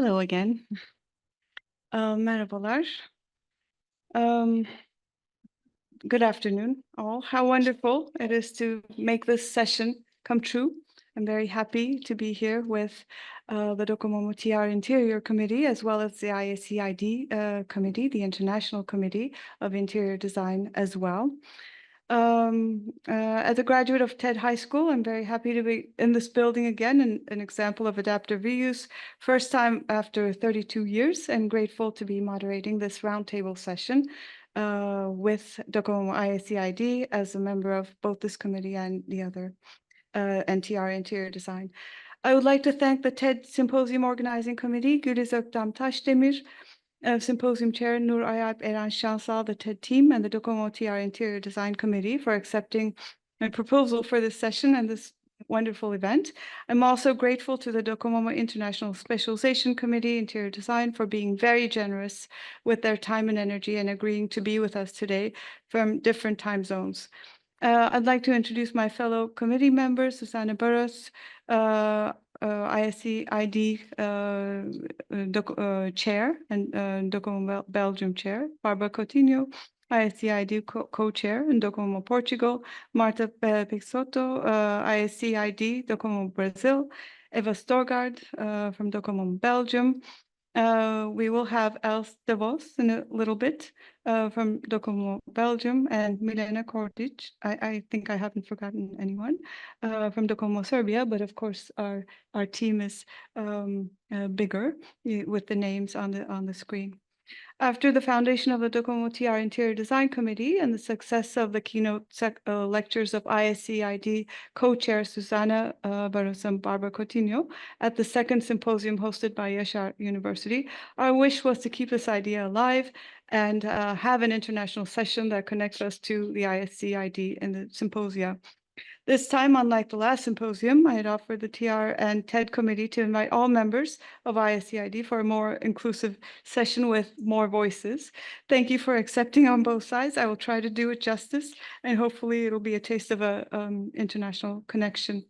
Hello again. Merhabalar. Um, Good afternoon, all. How wonderful it is to make this session come true. I'm very happy to be here with the Docomomo TR Interior Committee, as well as the IACID Committee, the International Committee of Interior Design as well. As a graduate of TED High School, I'm very happy to be in this building again, an example of adaptive reuse. First time after 32 years, and grateful to be moderating this roundtable session with Docomomo IACID as a member of both this committee and the other NTR Interior Design. I would like to thank the TED Symposium Organizing Committee, Güliz Öktem Taşdemir, Symposium Chair Nur Ayalp Eren Şansal, the TED team, and the Docomomo TR Interior Design Committee for accepting my proposal for this session and this wonderful event. I'm also grateful to the Docomomo International Specialization Committee, Interior Design, for being very generous with their time and energy and agreeing to be with us today from different time zones. I'd like to introduce my fellow committee members, Zsuzsanna Börocz, ISCID Chair and Docomomo Belgium Chair, Bárbara Coutinho, ISCID Co-Chair in Docomomo Portugal, Marta Peixoto, ISCID Docomomo Brazil, Eva Storgaard from Docomomo Belgium. We will have Els De Vos in a little bit from Docomomo Belgium, and Milena Kordic. I think I haven't forgotten anyone from Docomomo Serbia, but of course our team is bigger with the names on the screen. After the foundation of the Docomomo TR Interior Design Committee and the success of the keynote lectures of ISCID co-chair Zsuzsanna Börocz and Bárbara Coutinho at the second symposium hosted by Yaşar University, our wish was to keep this idea alive and have an international session that connects us to the ISCID and the symposia. This time, unlike the last symposium, I had offered the TR and TED committee to invite all members of ISCID for a more inclusive session with more voices. Thank you for accepting on both sides. I will try to do it justice, and hopefully it'll be a taste of an international connection.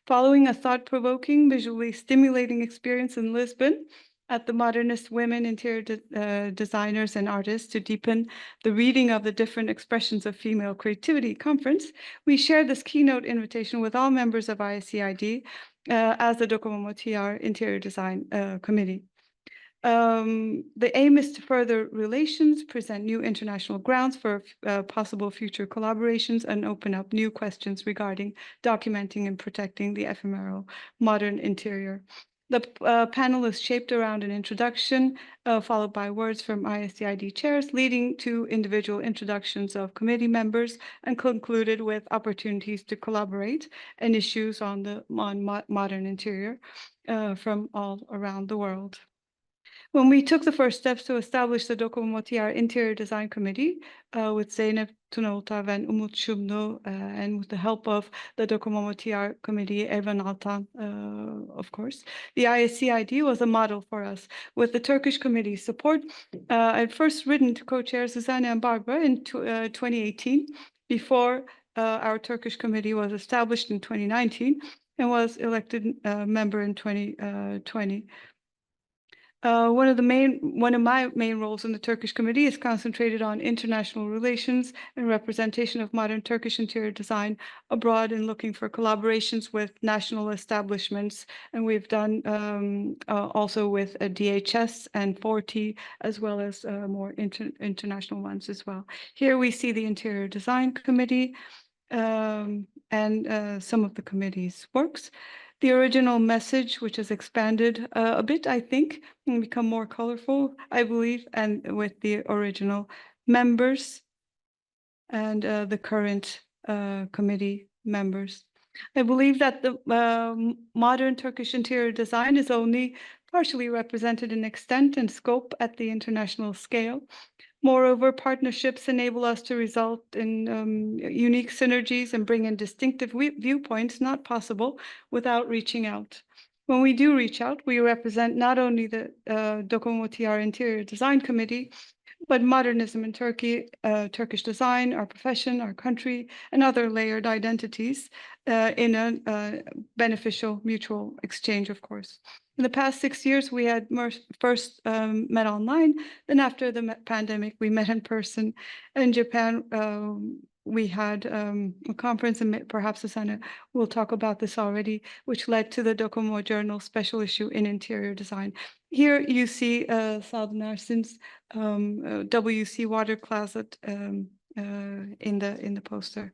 Following a thought-provoking, visually stimulating experience in Lisbon, at the Modernist Women Interior Designers and Artists to deepen the reading of the different expressions of female creativity conference, we shared this keynote invitation with all members of ISCID as the Docomomo TR Interior Design Committee. The aim is to further relations, present new international grounds for possible future collaborations, and open up new questions regarding documenting and protecting the ephemeral modern interior. The panel is shaped around an introduction, followed by words from ISCID chairs, leading to individual introductions of committee members, and concluded with opportunities to collaborate and issues on modern interior from all around the world. When we took the first steps to establish the Docomomo TR Interior Design Committee with Zeynep Tunoltav and Umut Şumlu, and with the help of the Docomomo TR Committee, Ervan Altan, of course, the ISCID was a model for us. With the Turkish Committee's support, I had first written to co-chairs Zsuzsanna and Bárbara in 2018, before our Turkish Committee was established in 2019 and was elected member in 2020. One of my main roles in the Turkish committee is concentrated on international relations and representation of modern Turkish interior design abroad, and looking for collaborations with national establishments. And we've done also with DHS and 40, as well as more international ones as well. Here we see the Interior Design Committee and some of the committee's works. The original message, which has expanded a bit, I think, and become more colorful, I believe, and with the original members and the current committee members. I believe that the modern Turkish interior design is only partially represented in extent and scope at the international scale. Moreover, partnerships enable us to result in unique synergies and bring in distinctive viewpoints not possible without reaching out. When we do reach out, we represent not only the Docomomo TR Interior Design Committee, but modernism in Turkey, Turkish design, our profession, our country, and other layered identities in a beneficial mutual exchange, of course. In the past 6 years, we had first met online. Then after the pandemic, we met in person. In Japan, we had a conference, and perhaps Zsuzsanna will talk about this already, which led to the Docomo Journal special issue in interior design. Here you see Saldan Ersin's WC water closet in the poster.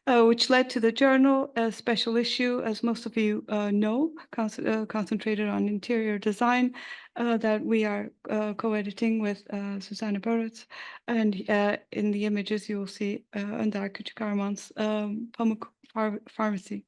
Which led to the journal, a special issue, as most of you know, concentrated on interior design that we are co-editing with Zsuzsanna Börocz. And in the images you will see Önder Küçükarman's Pamuk Pharmacy.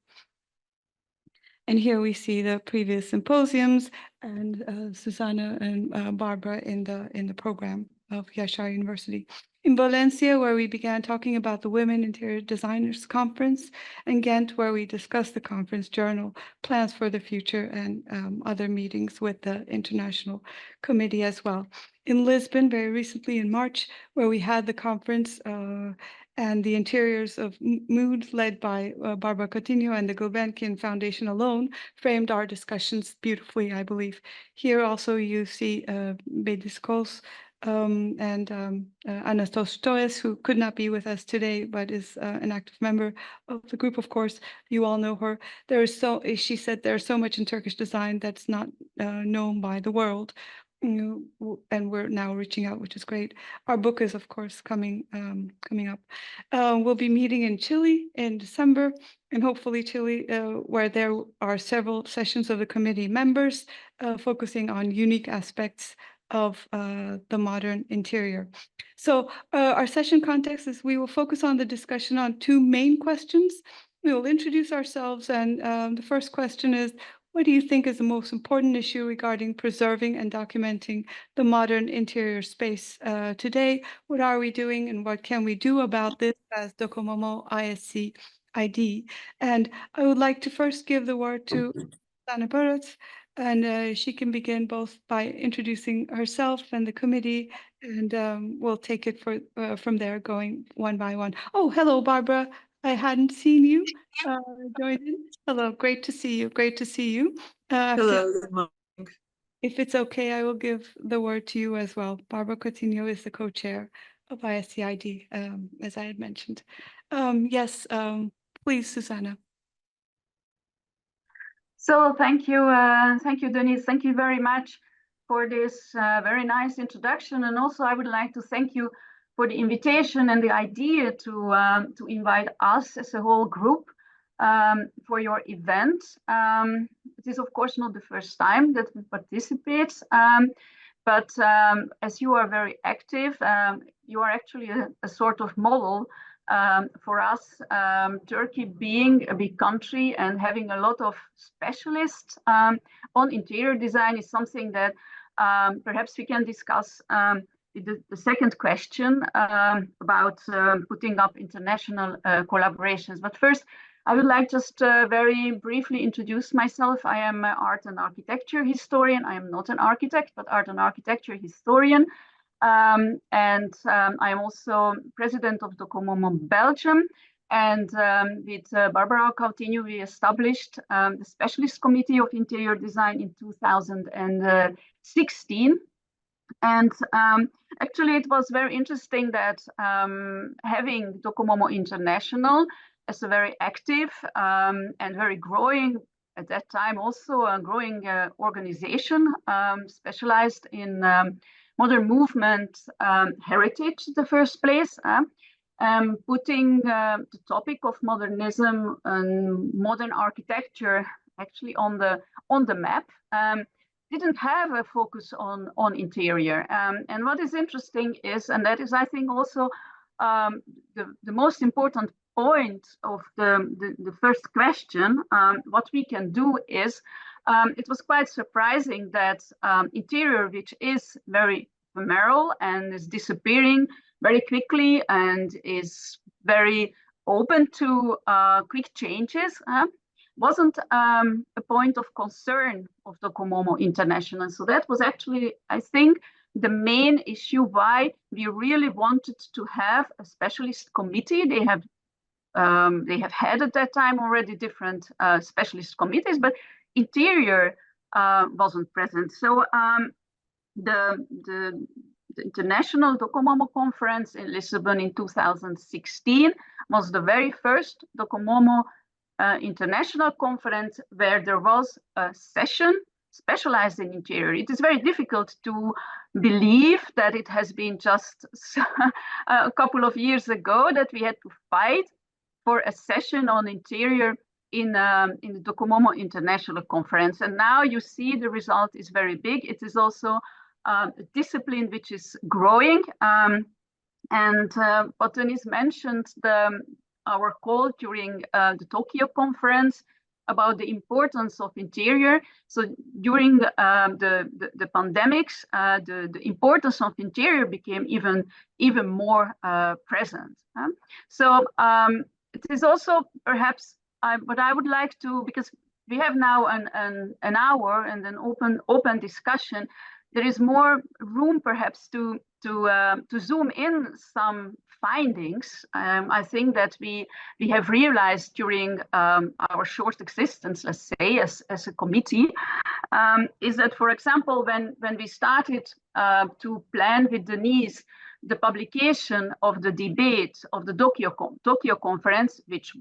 And here we see the previous symposiums and Zsuzsanna and Bárbara in the program of Yaşar University. In Valencia, where we began talking about the Women Interior Designers Conference, and Ghent, where we discussed the conference journal, plans for the future, and other meetings with the International Committee as well. In Lisbon, very recently in March, where we had the conference and the interiors of Mood, led by Bárbara Coutinho, and the Gulbenkian Foundation alone framed our discussions beautifully, I believe. Here also you see Bediskos and Anastos Stoes, who could not be with us today, but is an active member of the group, of course. You all know her. She said there's so much in Turkish design that's not known by the world. And we're now reaching out, which is great. Our book is, of course, coming up. We'll be meeting in Chile in December, and hopefully Chile, where there are several sessions of the committee members focusing on unique aspects of the modern interior. So our session context is we will focus on the discussion on two main questions. We will introduce ourselves, and the first question is, what do you think is the most important issue regarding preserving and documenting the modern interior space today? What are we doing, and what can we do about this as Docomo ISC ID? And I would like to first give the word to Zsuzsanna Börocz, and she can begin both by introducing herself and the committee, and we'll take it from there, going one by one. Oh, hello, Bárbara. I hadn't seen you join in. Hello, great to see you. Great to see you. Hello, good morning. If it's okay, I will give the word to you as well. Bárbara Coutinho is the co-chair of ISCID, as I had mentioned. Yes, please, Zsuzsanna. So thank you, Denise. Thank you very much for this very nice introduction. And also I would like to thank you for the invitation and the idea to invite us as a whole group for your event. It is of course not the first time that we participate, but as you are very active, you are actually a sort of model for us. Turkey being a big country and having a lot of specialists on interior design is something that perhaps we can discuss the second question about putting up international collaborations. But first, I would like just very briefly introduce myself. I am an art and architecture historian. I am not an architect, but art and architecture historian. I am also president of Docomo Belgium. And with Bárbara Coutinho, we established the Specialist Committee of Interior Design in 2016. And actually, it was very interesting that having Docomo International as a very active and very growing, at that time also a growing organization specialized in modern movement heritage in the first place, putting the topic of modernism and modern architecture actually on the map. Didn't have a focus on interior. And what is interesting is, and that is I think also the most important point of the first question, what we can do is, it was quite surprising that interior, which is very ephemeral and is disappearing very quickly and is very open to quick changes, wasn't a point of concern of Docomo International. So that was actually, I think, the main issue why we really wanted to have a specialist committee. They have had at that time already different specialist committees, but interior wasn't present. So the International Docomomo Conference in Lisbon in 2016 was the very first Docomomo international conference where there was a session specialized in interior. It is very difficult to believe that it has been just a couple of years ago that we had to fight for a session on interior in the Docomomo International Conference. And now you see the result is very big. It is also a discipline which is growing. And what Denise mentioned, our call during the Tokyo conference about the importance of interior. So during the pandemics, the importance of interior became even more present. So it is also perhaps what I would like to, because we have now an hour and an open discussion, there is more room perhaps to zoom in some findings. I think that we have realized during our short existence, let's say, as a committee, is that, for example, when we started to plan with Denise the publication of the debate of the Tokyo conference, which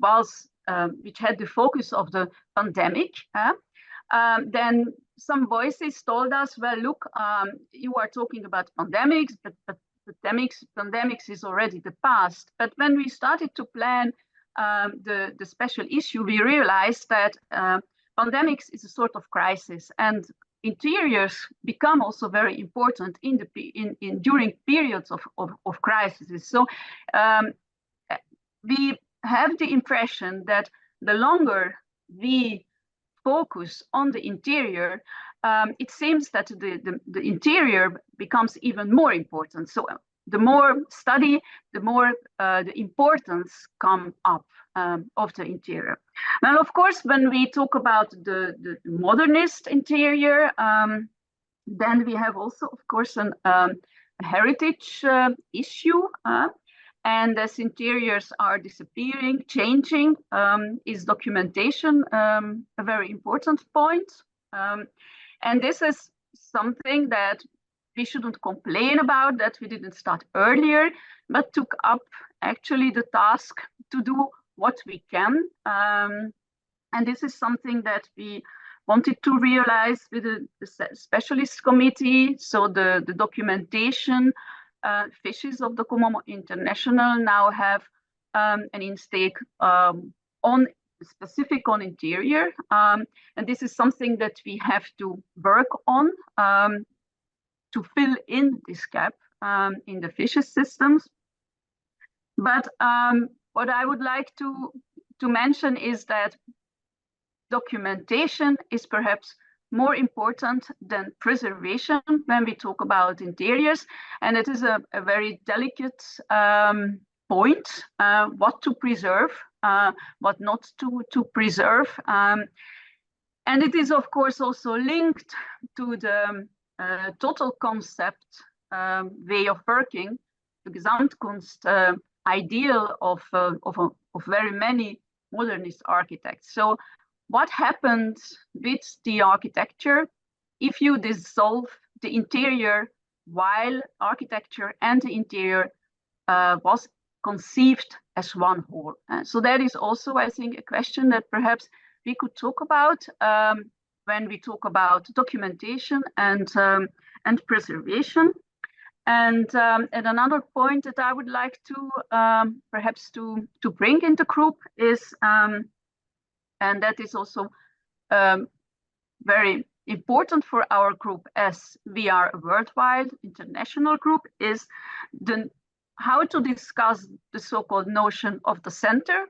had the focus of the pandemic, then some voices told us, well, look, you are talking about pandemics, but pandemics is already the past. But when we started to plan the special issue, we realized that pandemics is a sort of crisis, and interiors become also very important during periods of crises. So we have the impression that the longer we focus on the interior, it seems that the interior becomes even more important. So the more study, the more the importance come up of the interior. Now, of course, when we talk about the modernist interior, then we have also, of course, a heritage issue. And as interiors are disappearing, changing, is documentation a very important point. And this is something that we shouldn't complain about, that we didn't start earlier, but took up actually the task to do what we can. And this is something that we wanted to realize with the specialist committee. So the documentation fishes of the Docomomo International now have an in-stake specific on interior. And this is something that we have to work on to fill in this gap in the fishes systems. But what I would like to mention is that documentation is perhaps more important than preservation when we talk about interiors. And it is a very delicate point, what to preserve, what not to preserve. And it is, of course, also linked to the total concept way of working, the Gesamtkunst ideal of very many modernist architects. So what happens with the architecture if you dissolve the interior while architecture and the interior was conceived as one whole? So that is also, I think, a question that perhaps we could talk about when we talk about documentation and preservation. And another point that I would like to perhaps to bring into group is, and that is also very important for our group, as we are a worldwide international group, is how to discuss the so-called notion of the center,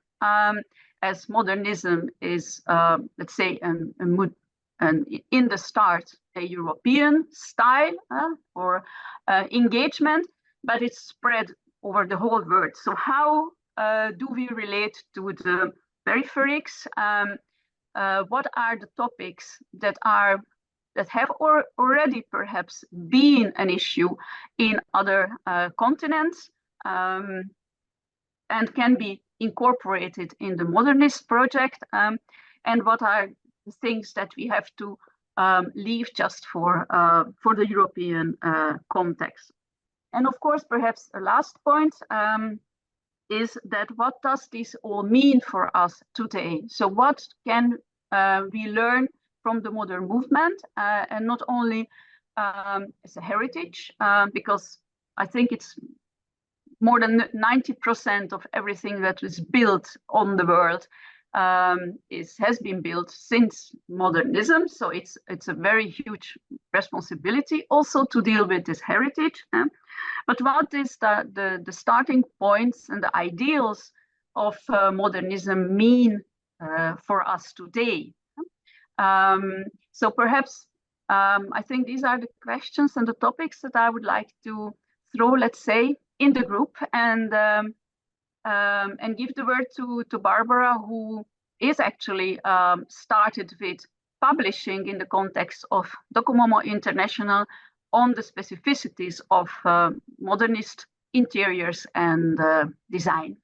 as modernism is, let's say, in the start, a European style or engagement, but it's spread over the whole world. So how do we relate to the peripheries? What are the topics that are that have already perhaps been an issue in other continents and can be incorporated in the modernist project, and what are the things that we have to leave just for the European context. And of course, perhaps a last point is that what does this all mean for us today? So what can we learn from the modern movement, and not only as a heritage, because I think it's more than 90% of everything that is built on the world has been built since modernism. So it's a very huge responsibility also to deal with this heritage. But what is the starting points and the ideals of modernism mean for us today? So perhaps I think these are the questions and the topics that I would like to throw, let's say, in the group, and give the word to Bárbara, who is actually started with publishing in the context of Docomomo International on the specificities of modernist interiors and design.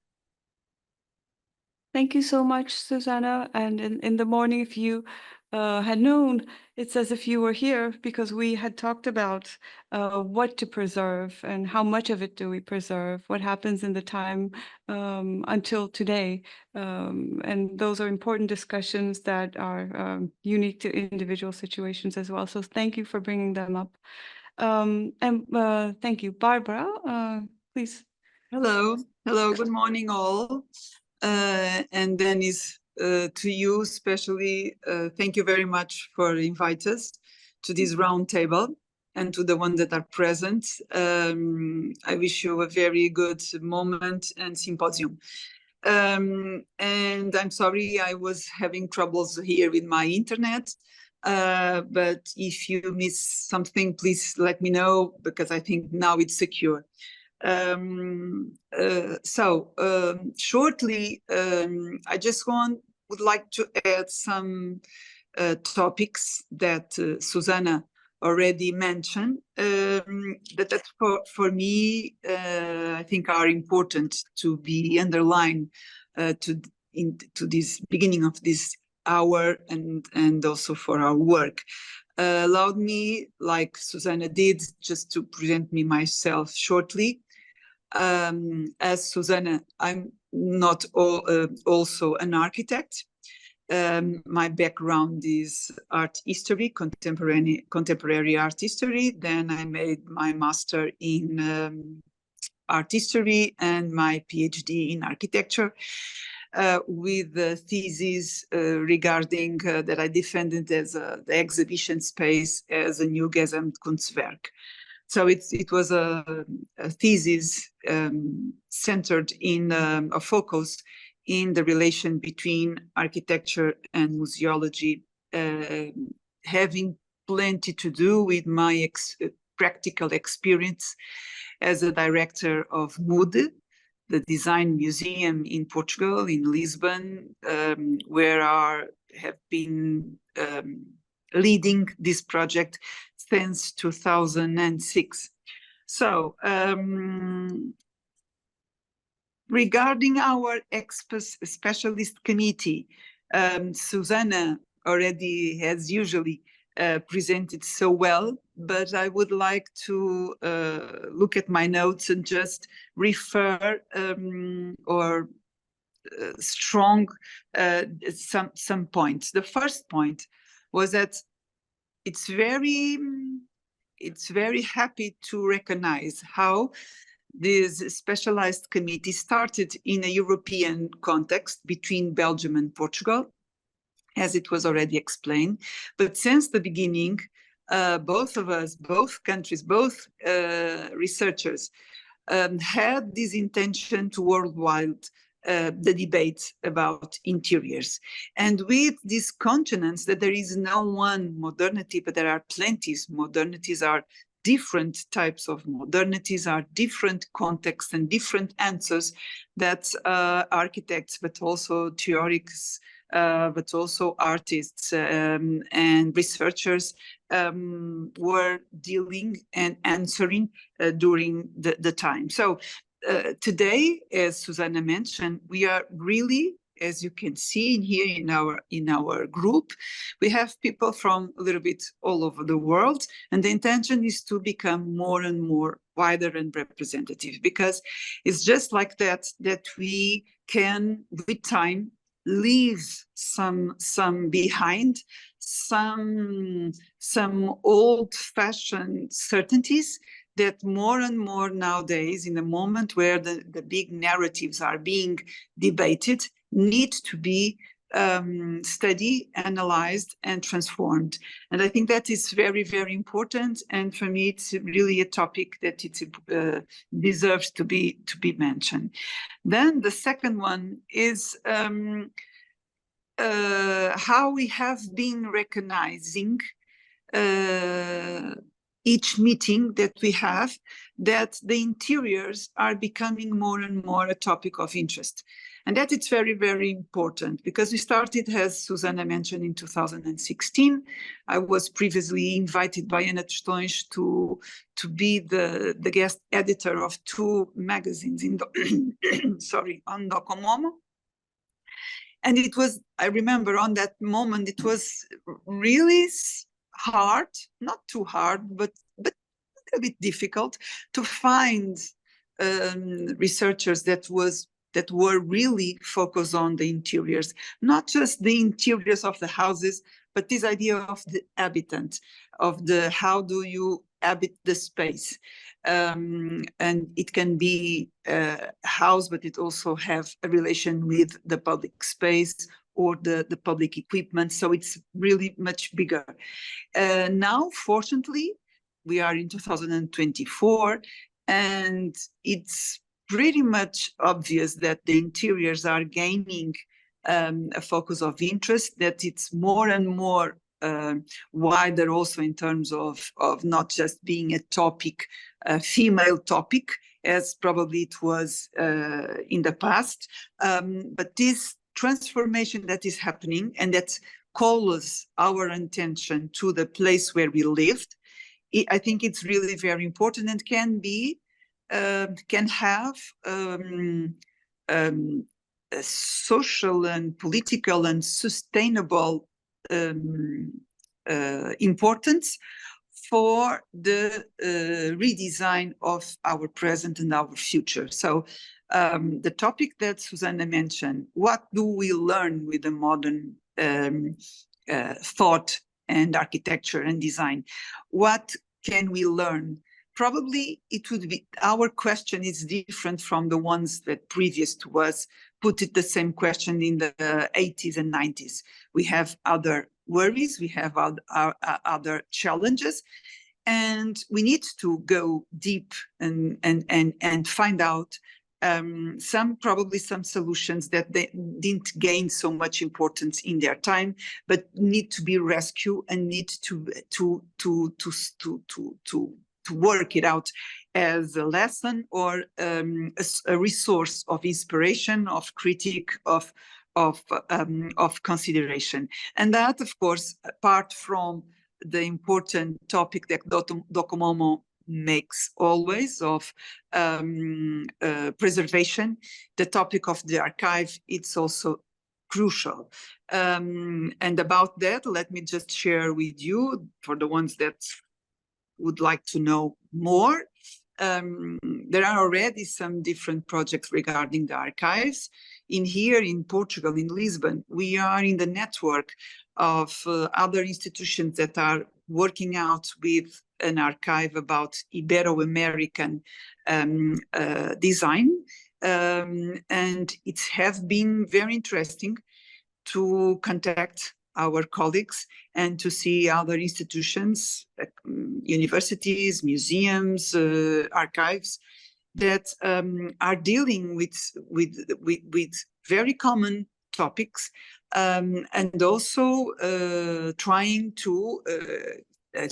Thank you so much, Zsuzsanna. And in the morning, if you had known, it's as if you were here, because we had talked about what to preserve and how much of it do we preserve, what happens in the time until today. And those are important discussions that are unique to individual situations as well. So thank you for bringing them up. And thank you. Bárbara, please. Hello, good morning all. And Deniz, to you especially, thank you very much for inviting us to this roundtable, and to the ones that are present. I wish you a very good moment and symposium. And I'm sorry, I was having troubles here with my internet. But if you miss something, please let me know, because I think now it's secure. Shortly, I just would like to add some topics that Zsuzsanna already mentioned, that for me, I think are important to be underlined to this beginning of this hour, and also for our work. Allowed me, like Zsuzsanna did, just to present me myself shortly. As Zsuzsanna, I'm not also an architect. My background is art history, contemporary art history. Then I made my master in art history and my PhD in architecture, with the thesis regarding that I defended as the exhibition space as a new Gesamtkunstwerk. So it was a thesis centered in a focus in the relation between architecture and museology, having plenty to do with my practical experience as a director of MUDE, the Design Museum in Portugal, in Lisbon, where I have been leading this project since 2006. So, regarding our specialist committee, Zsuzsanna already has usually presented so well, but I would like to look at my notes and just refer or strong some points. The first point was that it's very happy to recognize how this specialized committee started in a European context between Belgium and Portugal, as it was already explained. But since the beginning, both of us, both countries, both researchers had this intention to worldwide the debate about interiors. And with this consciousness that there is no one modernity, but there are plenty. Modernities are different types of modernities, are different contexts and different answers that architects, but also theorists but also artists and researchers were dealing and answering during the time. So today, as Zsuzsanna mentioned, we are really, as you can see in here in our group, we have people from a little bit all over the world, and the intention is to become more and more wider and representative, because it's just like that we can, with time, leave some behind, some old-fashioned certainties that more and more nowadays, in the moment where the big narratives are being debated, need to be studied, analyzed, and transformed. And I think that is very, very important. And for me, it's really a topic that it deserves to be mentioned. Then the second one is how we have been recognizing each meeting that we have, that the interiors are becoming more and more a topic of interest. And that it's very, very important, because we started, as Zsuzsanna mentioned, in 2016. I was previously invited by Ana Tostões to be the guest editor of 2 magazines in on Docomomo. And it was, I remember on that moment, it was really hard, not too hard, but a little bit difficult to find researchers that were really focused on the interiors, not just the interiors of the houses, but this idea of the habitant, of the how do you habit the space. And it can be a house, but it also have a relation with the public space or the public equipment. So it's really much bigger. Now, fortunately, we are in 2024, and it's pretty much obvious that the interiors are gaining a focus of interest, that it's more and more wider also in terms of not just being a topic, a female topic, as probably it was in the past. But this transformation that is happening and that calls our attention to the place where we lived, I think it's really very important, and can have a social and political and sustainable importance for the redesign of our present and our future. So the topic that Zsuzsanna mentioned, what do we learn with the modern thought and architecture and design? What can we learn? Probably it would be, our question is different from the ones that previous to us put it the same question in the 80s and 90s. We have other worries, we have other challenges, and we need to go deep and find out probably some solutions that they didn't gain so much importance in their time, but need to be rescued and need to work it out as a lesson or a resource of inspiration, of critique, of consideration. And that, of course, apart from the important topic that Docomomo makes always of preservation, the topic of the archive, it's also crucial. And about that, let me just share with you, for the ones that would like to know more, there are already some different projects regarding the archives. Here in Portugal, in Lisbon, we are in the network of other institutions that are working out with an archive about Ibero-American design. And it has been very interesting to contact our colleagues and to see other institutions, universities, museums, archives that are dealing with very common topics, and also trying to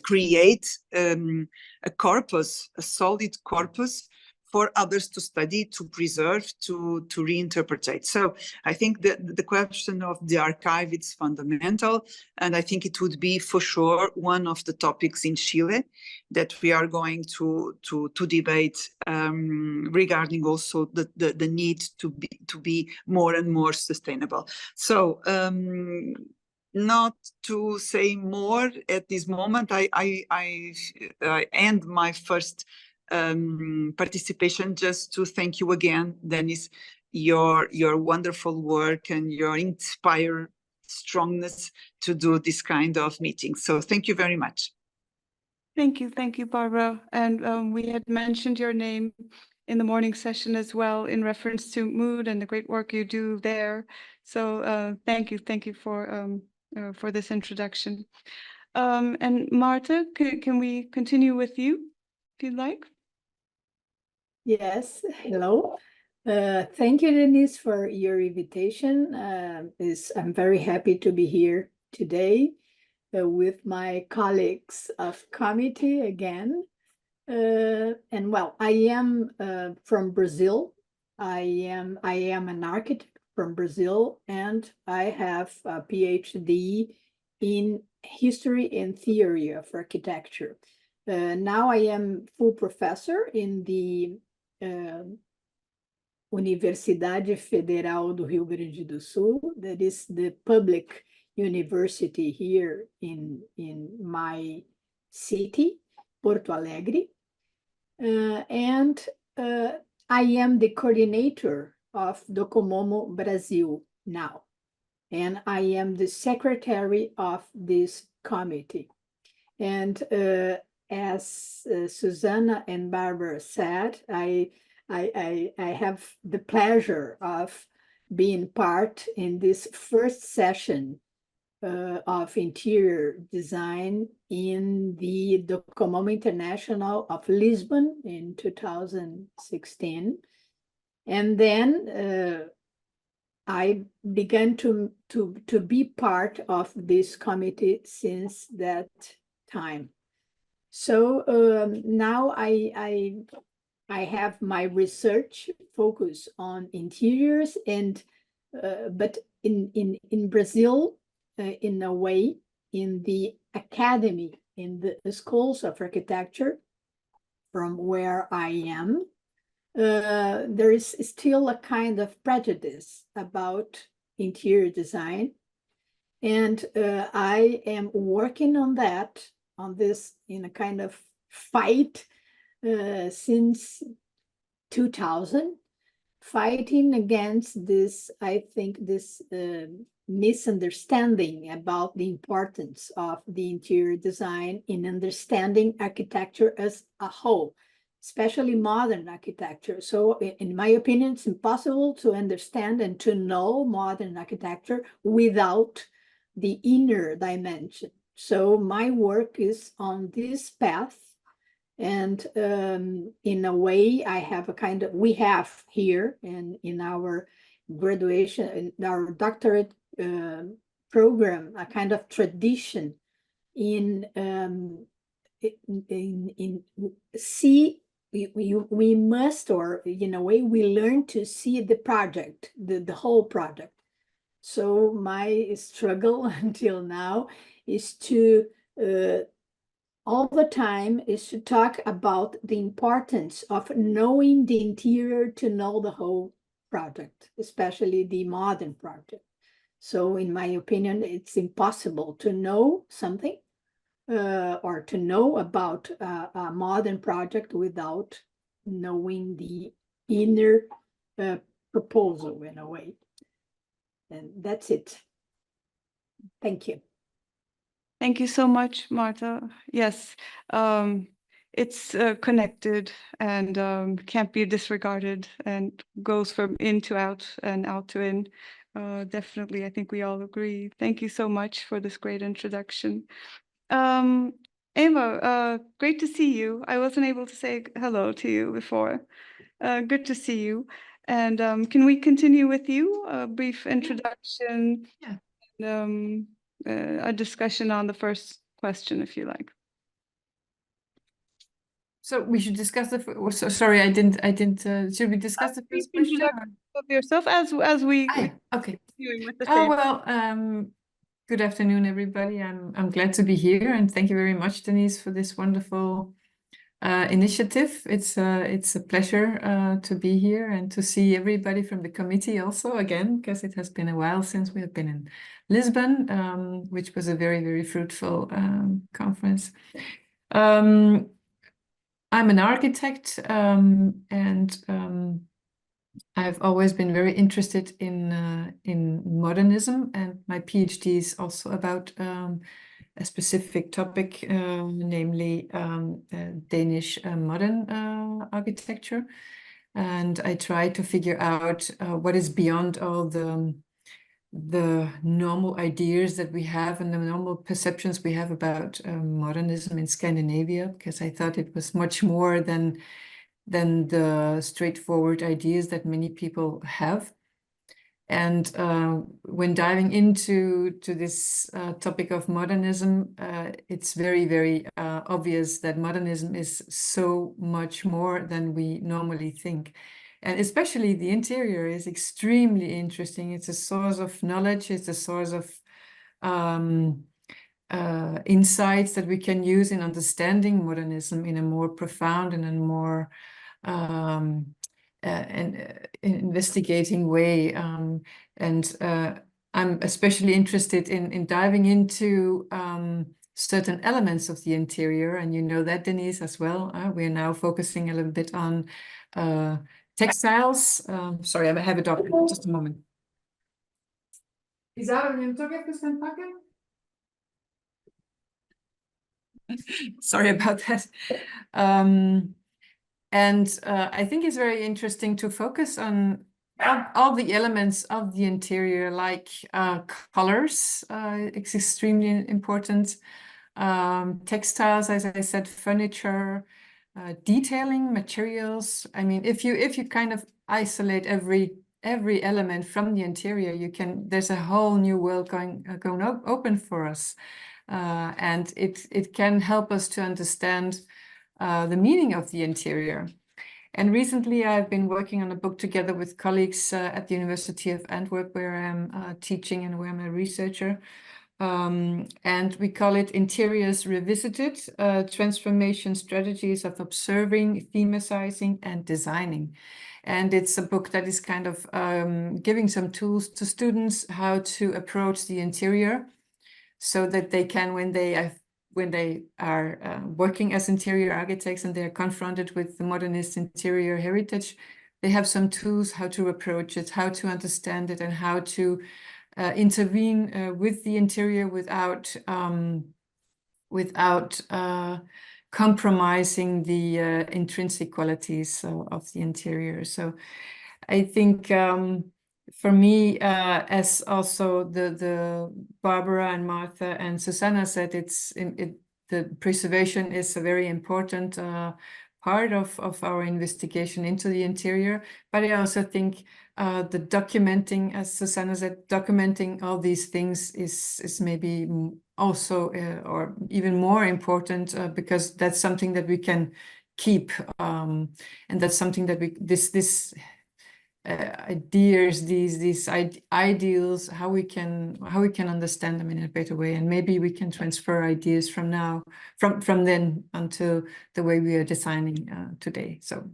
create a corpus, a solid corpus for others to study, to preserve, to reinterpret. So I think that the question of the archive is fundamental, and I think it would be for sure one of the topics in Chile that we are going to debate regarding also the need to be more and more sustainable. So not to say more at this moment, I end my first participation just to thank you again, Deniz, your wonderful work and your inspired strongness to do this kind of meeting. So thank you very much. Thank you, Bárbara. And we had mentioned your name in the morning session as well in reference to mood and the great work you do there. So thank you for this introduction. And Marta, can we continue with you, if you'd like? Yes, hello. Thank you, Deniz, for your invitation. I'm very happy to be here today with my colleagues of committee again. And well, I am from Brazil. I am an architect from Brazil, and I have a PhD in history and theory of architecture. Now I am full professor in the Universidade Federal do Rio Grande do Sul. That is the public university here in my city, Porto Alegre. And I am the coordinator of Docomomo Brazil now. And I am the secretary of this committee. And as Zsuzsanna and Bárbara said, I have the pleasure of being part in this first session of interior design in the Docomomo International of Lisbon in 2016. And then I began to be part of this committee since that time. So now I have my research focus on interiors, and but in Brazil, in a way, in the academy, in the schools of architecture, from where I am, there is still a kind of prejudice about interior design, and I am working on this in a kind of fight since 2000, fighting against this, I think, this misunderstanding about the importance of the interior design in understanding architecture as a whole, especially modern architecture. So in my opinion, it's impossible to understand and to know modern architecture without the inner dimension. So my work is on this path. And in a way, I have a kind of, we have here in our graduation, in our doctorate program, a kind of tradition in see, we must, or in a way, we learn to see the project, the whole project. So my struggle until now is to all the time is to talk about the importance of knowing the interior to know the whole project, especially the modern project. So in my opinion, it's impossible to know something or to know about a modern project without knowing the inner proposal in a way. And that's it. Thank you. Thank you so much, Marta. Yes, it's connected and can't be disregarded and goes from in to out and out to in. Definitely, I think we all agree. Thank you so much for this great introduction. Eva, great to see you. I wasn't able to say hello to you before. Good to see you. And can we continue with you? A brief introduction. Yeah. And, a discussion on the first question, if you like. So we should discuss the. Sorry, I didn't. Should we discuss the first question? Of yourself as we Okay. continuing with the Oh same. well. Good afternoon, everybody. I'm glad to be here, and thank you very much, Denise, for this wonderful initiative. It's a pleasure to be here and to see everybody from the committee also again, because it has been a while since we have been in Lisbon, which was a very, very fruitful conference. I'm an architect, and I've always been very interested in modernism, and my PhD is also about a specific topic, namely Danish modern architecture. And I try to figure out what is beyond all the normal ideas that we have and the normal perceptions we have about modernism in Scandinavia, because I thought it was much more than the straightforward ideas that many people have. And when diving into this topic of modernism, it's very, very obvious that modernism is so much more than we normally think. And especially the interior is extremely interesting. It's a source of knowledge. It's a source of insights that we can use in understanding modernism in a more profound and a more investigating way. I'm especially interested in diving into certain elements of the interior, and you know that, Denise, as well. We are now focusing a little bit on textiles. Sorry, I have a dog. Just a moment. Sorry about that. I think it's very interesting to focus on all the elements of the interior, like colors. It's extremely important. Textiles, as I said, furniture, detailing, materials. I mean, if you kind of isolate every element from the interior, there's a whole new world going open for us, and it can help us to understand the meaning of the interior. And recently I've been working on a book together with colleagues at the University of Antwerp, where I'm teaching and where I'm a researcher. And we call it Interiors Revisited, Transformation Strategies of Observing, Themizing, and Designing. And it's a book that is kind of giving some tools to students how to approach the interior, so that they can, when they are working as interior architects and they're confronted with the modernist interior heritage, they have some tools how to approach it, how to understand it, and how to intervene with the interior without compromising the intrinsic qualities of the interior. So I think for me, as also the Bárbara and Marta and Zsuzsanna said, the preservation is a very important part of our investigation into the interior. But I also think the documenting, as Zsuzsanna said, documenting all these things is maybe also or even more important, because that's something that we can keep, and that's something that these ideals, how we can understand them in a better way, and maybe we can transfer ideas from then until the way we are designing today. So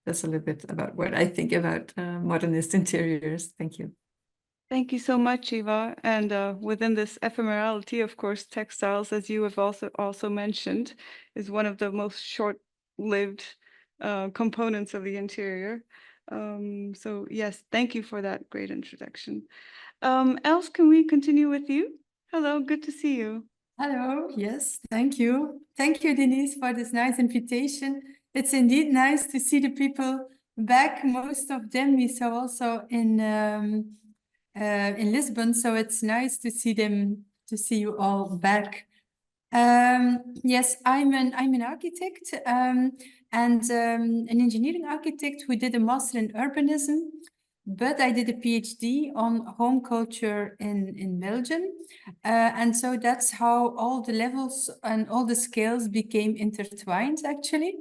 that's a little bit about what I think about modernist interiors. Thank you. Thank you so much, Eva. And within this ephemerality, of course, textiles, as you have also mentioned, is one of the most short-lived components of the interior. So yes, thank you for that great introduction. Els, can we continue with you? Hello, good to see you. Hello, yes, thank you. Thank you, Denise, for this nice invitation. It's indeed nice to see the people back. Most of them we saw also in Lisbon, so it's nice to see you all back. Yes, I'm an architect and an engineering architect who did a master in urbanism. but I did a PhD on home culture in Belgium. And so that's how all the levels and all the scales became intertwined, actually.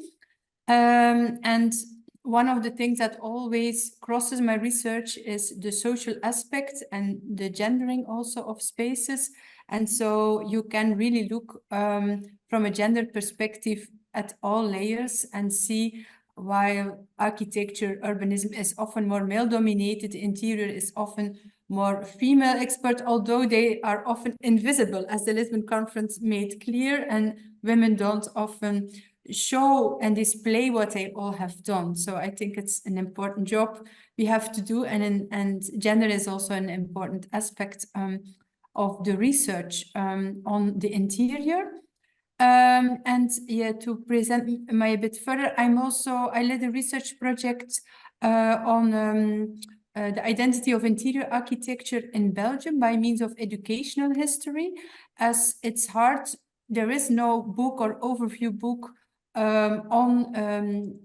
And one of the things that always crosses my research is the social aspect and the gendering also of spaces. And so you can really look from a gender perspective at all layers and see, while architecture, urbanism is often more male-dominated, interior is often more female expert, although they are often invisible, as the Lisbon Conference made clear, and women don't often show and display what they all have done. So I think it's an important job we have to do, and gender is also an important aspect of the research on the interior. And yeah, to present my a bit further, I led a research project on the identity of interior architecture in Belgium by means of educational history, as it's hard, there is no book or overview book on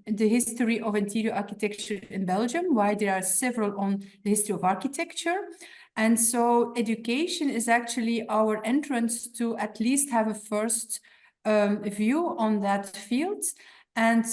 the history of interior architecture in Belgium, while there are several on the history of architecture. And so education is actually our entrance to at least have a first view on that field. And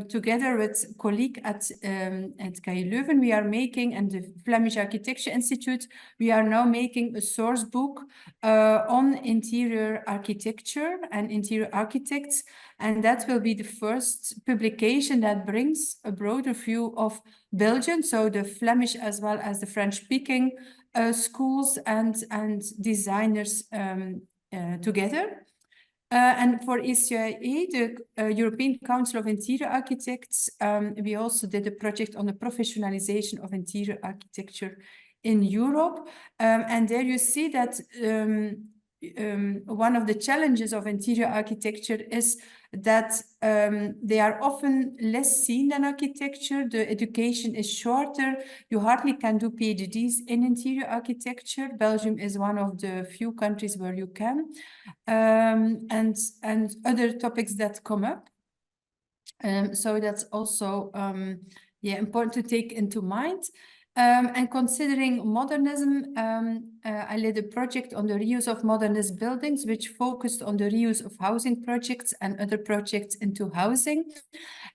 together with a colleague at KU Leuven, we are making, and the Flemish Architecture Institute, we are now making a source book on interior architecture and interior architects. And that will be the first publication that brings a broader view of Belgium, so the Flemish as well as the French-speaking schools and designers together. And for ECIA, the European Council of Interior Architects, we also did a project on the professionalization of interior architecture in Europe. And there you see that one of the challenges of interior architecture is that they are often less seen than architecture. The education is shorter. You hardly can do PhDs in interior architecture. Belgium is one of the few countries where you can. And other topics that come up. So that's also yeah, important to take into mind. And considering modernism, I led a project on the reuse of modernist buildings, which focused on the reuse of housing projects and other projects into housing.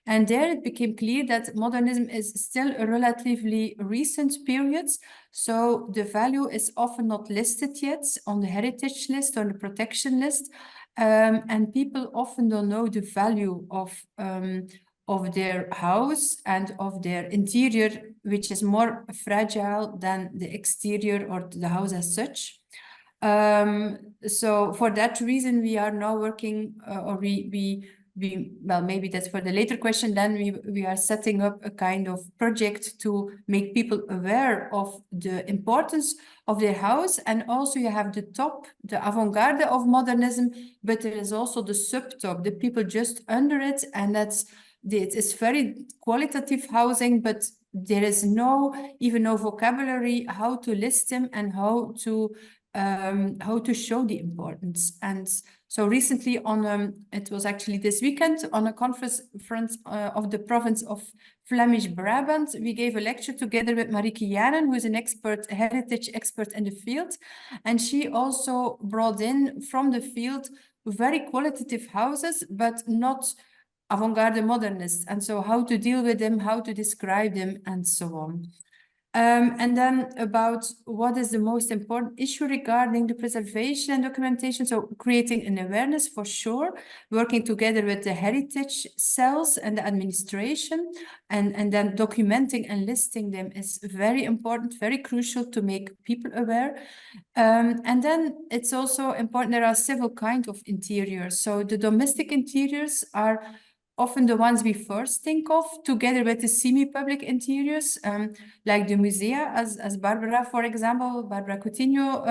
And there it became clear that modernism is still a relatively recent period. So the value is often not listed yet on the heritage list or the protection list. And people often don't know the value of their house and of their interior, which is more fragile than the exterior or the house as such. So for that reason, we are now working, or well, maybe that's for the later question, then we are setting up a kind of project to make people aware of the importance of their house. And also you have the top, the avant-garde of modernism, but there is also the subtop, the people just under it, and it's very qualitative housing, but there is even no vocabulary how to list them and how to show the importance. And so recently it was actually this weekend on a conference of the province of Flemish Brabant, we gave a lecture together with Marieke Jaren, who is an expert, a heritage expert in the field. And she also brought in from the field very qualitative houses, but not avant-garde modernists. And so how to deal with them, how to describe them, and so on. And then about what is the most important issue regarding the preservation and documentation. So creating an awareness for sure, working together with the heritage cells and the administration, and then documenting and listing them is very important, very crucial to make people aware. And then it's also important, there are several kinds of interiors. So the domestic interiors are often the ones we first think of, together with the semi-public interiors, like the musea, as Bárbara, for example, Bárbara Coutinho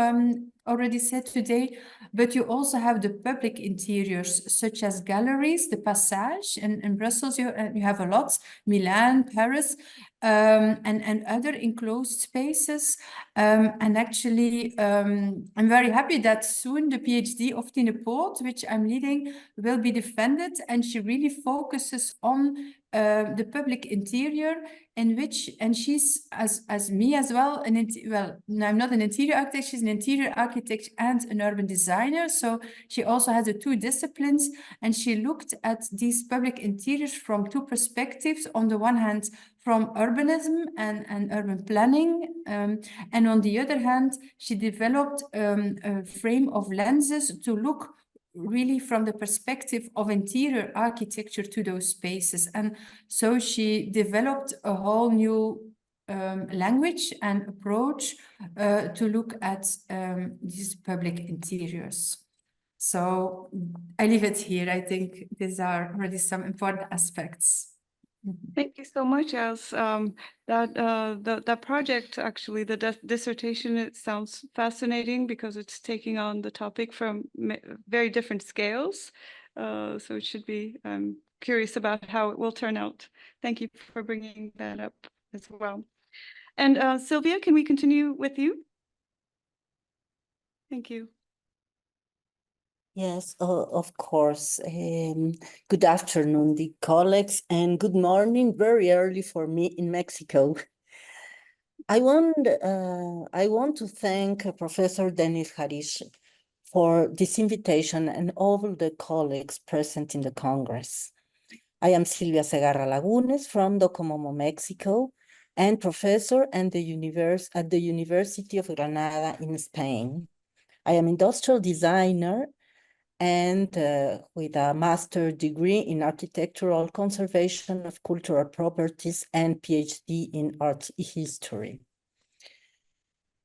already said today. But you also have the public interiors, such as galleries, the Passage in Brussels, you have a lot, Milan, Paris. and other enclosed spaces. And actually, I'm very happy that soon the PhD of Tine Poot, which I'm leading, will be defended, and she really focuses on the public interior, in which, and she's as me as well, well, no, I'm not an interior architect, she's an interior architect and an urban designer, so she also has the two disciplines, and she looked at these public interiors from two perspectives. On the one hand, from urbanism and urban planning, and on the other hand, she developed a frame of lenses to look really from the perspective of interior architecture to those spaces. And so she developed a whole new language and approach to look at these public interiors. So I leave it here. I think these are already some important aspects. Thank you so much, Els. That project, actually, the dissertation, it sounds fascinating because it's taking on the topic from very different scales. So it should be, I'm curious about how it will turn out. Thank you for bringing that up as well. And Silvia, can we continue with you? Thank you. Yes, of course. Good afternoon, dear colleagues, and good morning, very early for me in Mexico. I want to thank Professor Deniz Hasirci for this invitation and all the colleagues present in the Congress. I am Silvia Segarra Lagunes from Docomomo, Mexico, and professor at the University of Granada in Spain. I am industrial designer and with a master's degree in architectural conservation of cultural properties and PhD in art history.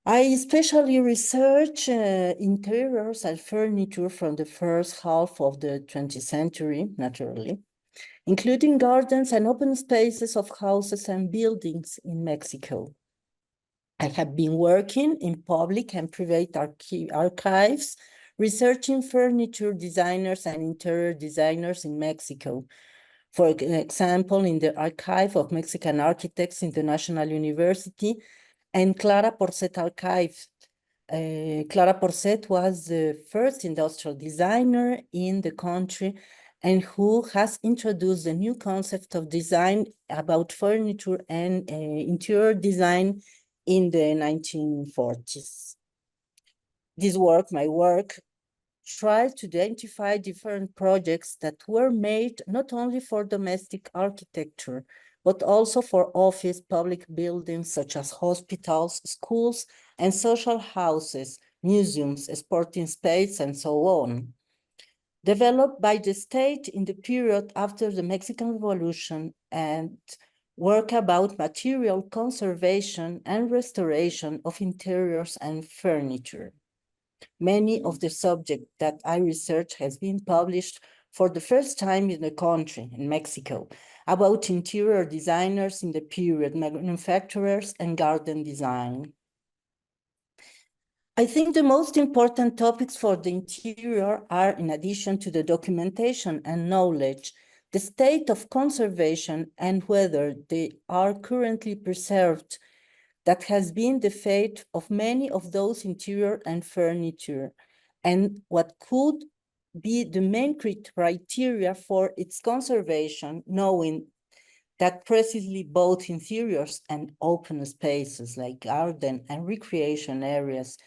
I especially research interiors and furniture from the first half of the 20th century, naturally, including gardens and open spaces of houses and buildings in Mexico. I have been working in public and private archives, researching furniture designers and interior designers in Mexico. For example, in the Archive of Mexican Architects in the National University and Clara Porcet Archive. Clara Porcet was the first industrial designer in the country and who has introduced a new concept of design about furniture and interior design in the 1940s. This work, my work, tried to identify different projects that were made not only for domestic architecture, but also for office, public buildings such as hospitals, schools, and social houses, museums, sporting space, and so on. Developed by the state in the period after the Mexican Revolution, and work about material conservation and restoration of interiors and furniture. Many of the subjects that I research has been published for the first time in the country, in Mexico, about interior designers in the period, manufacturers, and garden design. I think the most important topics for the interior are, in addition to the documentation and knowledge, the state of conservation and whether they are currently preserved. That has been the fate of many of those interior and furniture, and what could be the main criteria for its conservation, knowing that precisely both interiors and open spaces like garden and recreation areas,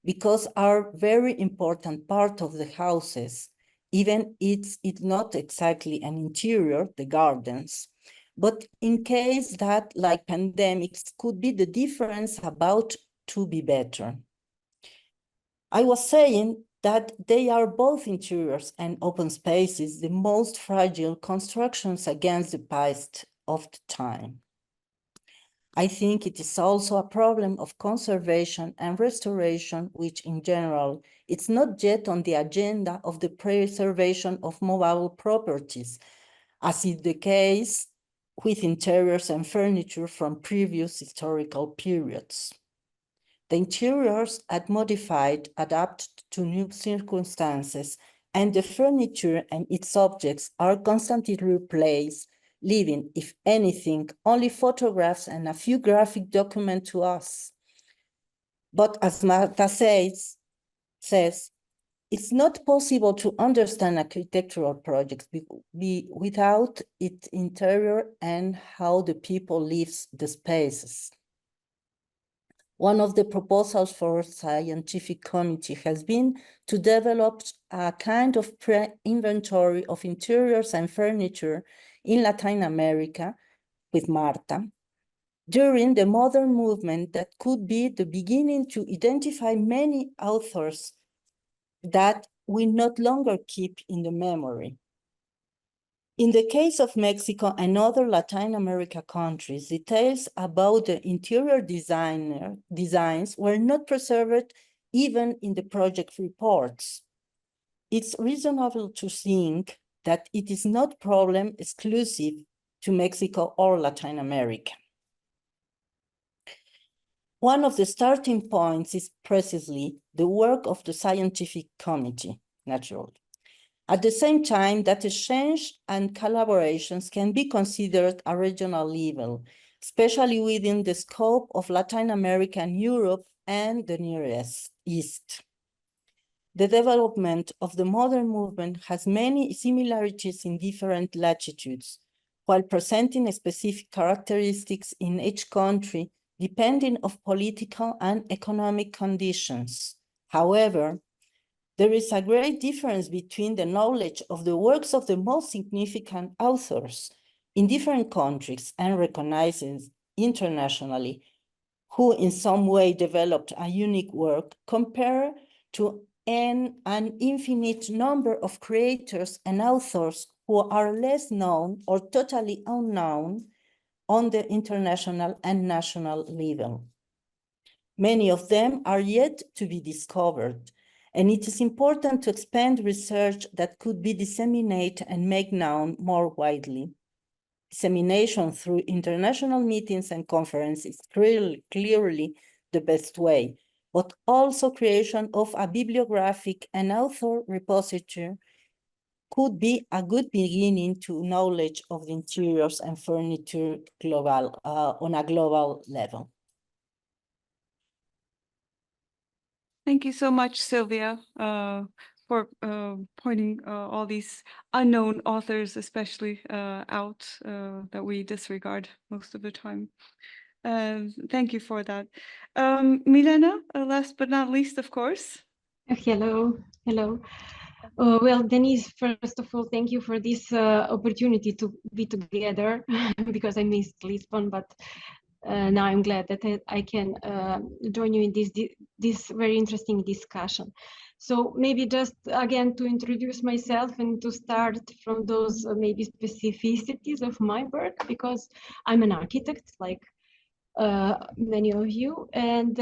because are very important part of the houses, even it's not exactly an interior, the gardens, but in case that, like pandemics, could be the difference about to be better. I was saying that they are both interiors and open spaces, the most fragile constructions against the past of the time. I think it is also a problem of conservation and restoration, which in general, it's not yet on the agenda of the preservation of movable properties, as is the case with interiors and furniture from previous historical periods. The interiors are modified, adapted to new circumstances, and the furniture and its objects are constantly replaced, leaving, if anything, only photographs and a few graphic documents to us. But as Marta says, it's not possible to understand architectural projects without its interior and how the people live the spaces. One of the proposals for scientific committee has been to develop a kind of pre-inventory of interiors and furniture in Latin America with Marta during the modern movement that could be the beginning to identify many authors that we no longer keep in the memory. In the case of Mexico and other Latin America countries, details about the interior designs were not preserved even in the project reports. It's reasonable to think that it is not a problem exclusive to Mexico or Latin America. One of the starting points is precisely the work of the scientific committee, naturally. At the same time, that exchange and collaborations can be considered at regional level, especially within the scope of Latin America and Europe and the Near East. The development of the modern movement has many similarities in different latitudes, while presenting specific characteristics in each country depending on political and economic conditions. However, there is a great difference between the knowledge of the works of the most significant authors in different countries and recognized internationally, who in some way developed a unique work, compared to an infinite number of creators and authors who are less known or totally unknown on the international and national level. Many of them are yet to be discovered, and it is important to expand research that could be disseminated and made known more widely. Dissemination through international meetings and conferences is clearly the best way, but also creation of a bibliographic and author repository could be a good beginning to knowledge of the interiors and furniture on a global level. Thank you so much, Silvia, for pointing all these unknown authors, especially out that we disregard most of the time. Thank you for that. Milena, last but not least, of course. Hello. Well, Denise, first of all, thank you for this opportunity to be together because I missed Lisbon, but now I'm glad that I can join you in this very interesting discussion. So maybe just again to introduce myself and to start from those maybe specificities of my work, because I'm an architect like many of you, and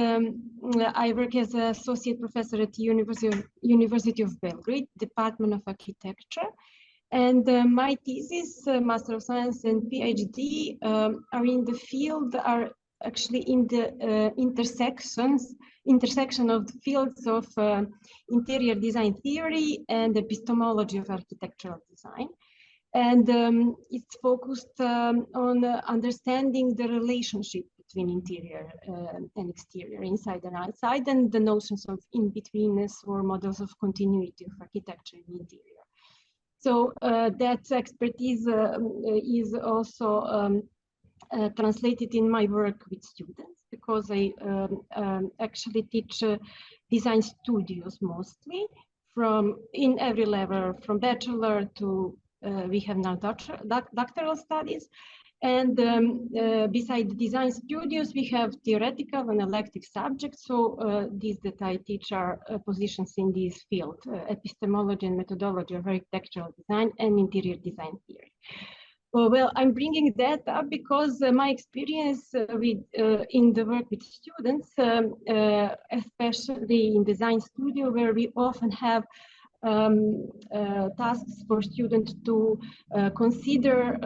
I work as an associate professor at the University of Belgrade, Department of Architecture. And my thesis, Master of Science and PhD are in the field, are actually in the intersection of the fields of interior design theory and epistemology of architectural design. And it's focused on understanding the relationship between interior and exterior, inside and outside, and the notions of in-betweenness or models of continuity of architecture and interior. So that expertise is also translated in my work with students, because I actually teach design studios mostly in every level, from bachelor to we have now doctoral studies. And beside design studios, we have theoretical and elective subjects. So these that I teach are positions in this field, epistemology and methodology of architectural design and interior design theory. Well, I'm bringing that up because my experience in the work with students, especially in design studio, where we often have tasks for students to consider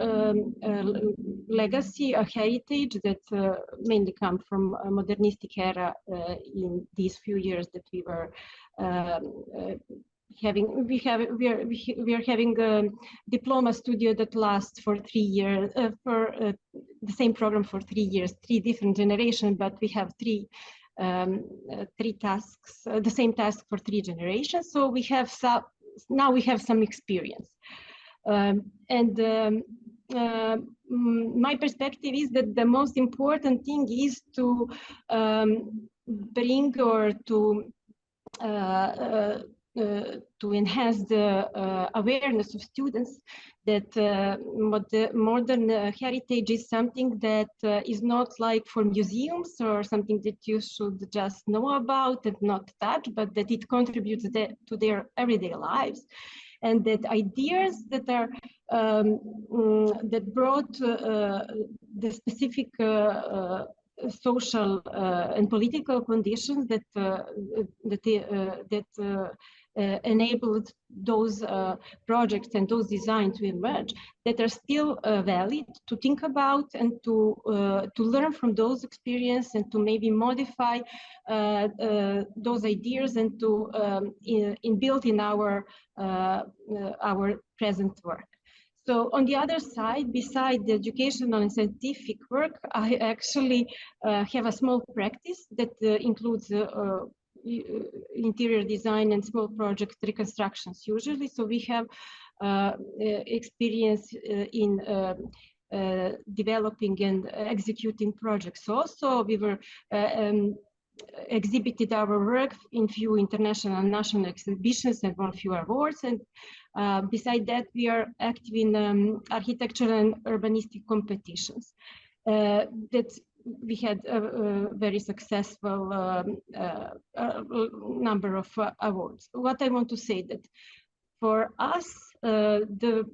legacy, a heritage that mainly come from a modernistic era in these few years that we were we are having a diploma studio that lasts for 3 years, the same program for 3 years, 3 different generations, but we have three tasks, the same task for 3 generations. So we have now we have some experience. My perspective is that the most important thing is to bring or to enhance the awareness of students that modern heritage is something that is not like for museums or something that you should just know about and not touch, but that it contributes to their everyday lives. And that ideas that are that brought the specific social and political conditions that enabled those projects and those designs to emerge, that are still valid to think about and to learn from those experiences and to maybe modify those ideas and to build in our present work. So on the other side, beside the educational and scientific work, I actually have a small practice that includes interior design and small project reconstructions usually. So we have experience in developing and executing projects. Also, we were exhibited our work in few international and national exhibitions and won few awards. And beside that, we are active in architectural and urbanistic competitions. That we had a very successful number of awards. What I want to say that for us, the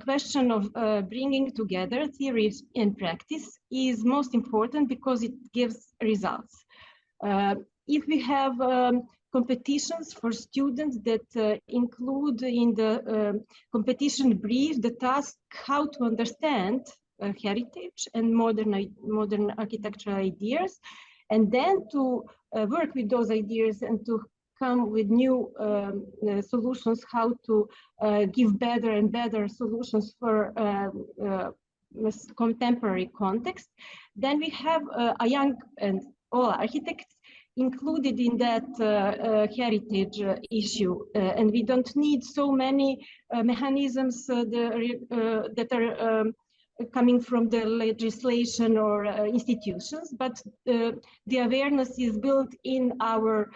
question of bringing together theories and practice is most important because it gives results. If we have competitions for students that include in the competition brief the task how to understand heritage and modern architectural ideas, and then to work with those ideas and to come with new solutions, how to give better and better solutions for contemporary context. Then we have a young and all architects included in that heritage issue, and we don't need so many mechanisms that are coming from the legislation or institutions, but the awareness is built in our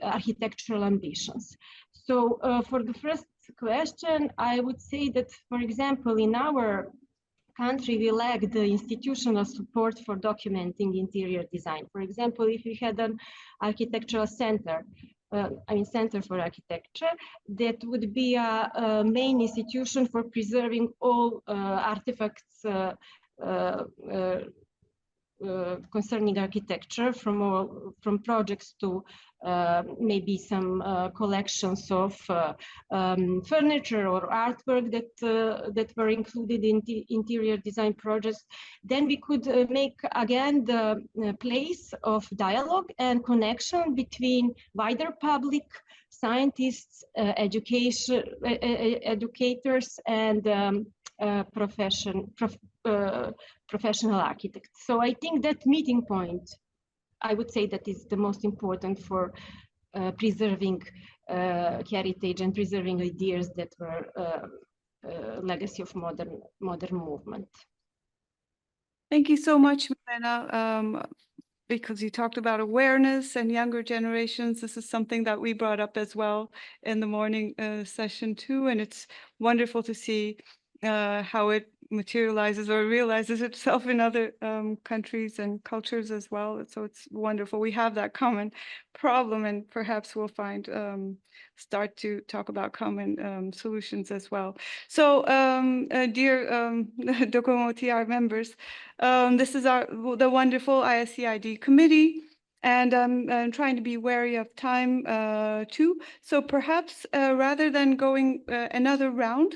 architectural ambitions. So for the first question, I would say that, for example, in our country, we lack the institutional support for documenting interior design. For example, if we had an architectural center, Center for Architecture, that would be a main institution for preserving all artifacts concerning architecture, from projects to maybe some collections of furniture or artwork that were included in the interior design projects. Then we could make again the place of dialogue and connection between wider public, scientists, educators, and professional architects. So I think that meeting point, I would say, that is the most important for preserving heritage and preserving ideas that were legacy of modern movement. Thank you so much, Milena. Because you talked about awareness and younger generations. This is something that we brought up as well in the morning session too, and it's wonderful to see how it materializes or realizes itself in other countries and cultures as well. So it's wonderful. We have that common problem, and perhaps we'll find start to talk about common solutions as well. So dear DOCOMO TR members, this is the wonderful ISCID committee. And I'm trying to be wary of time too. So perhaps rather than going another round,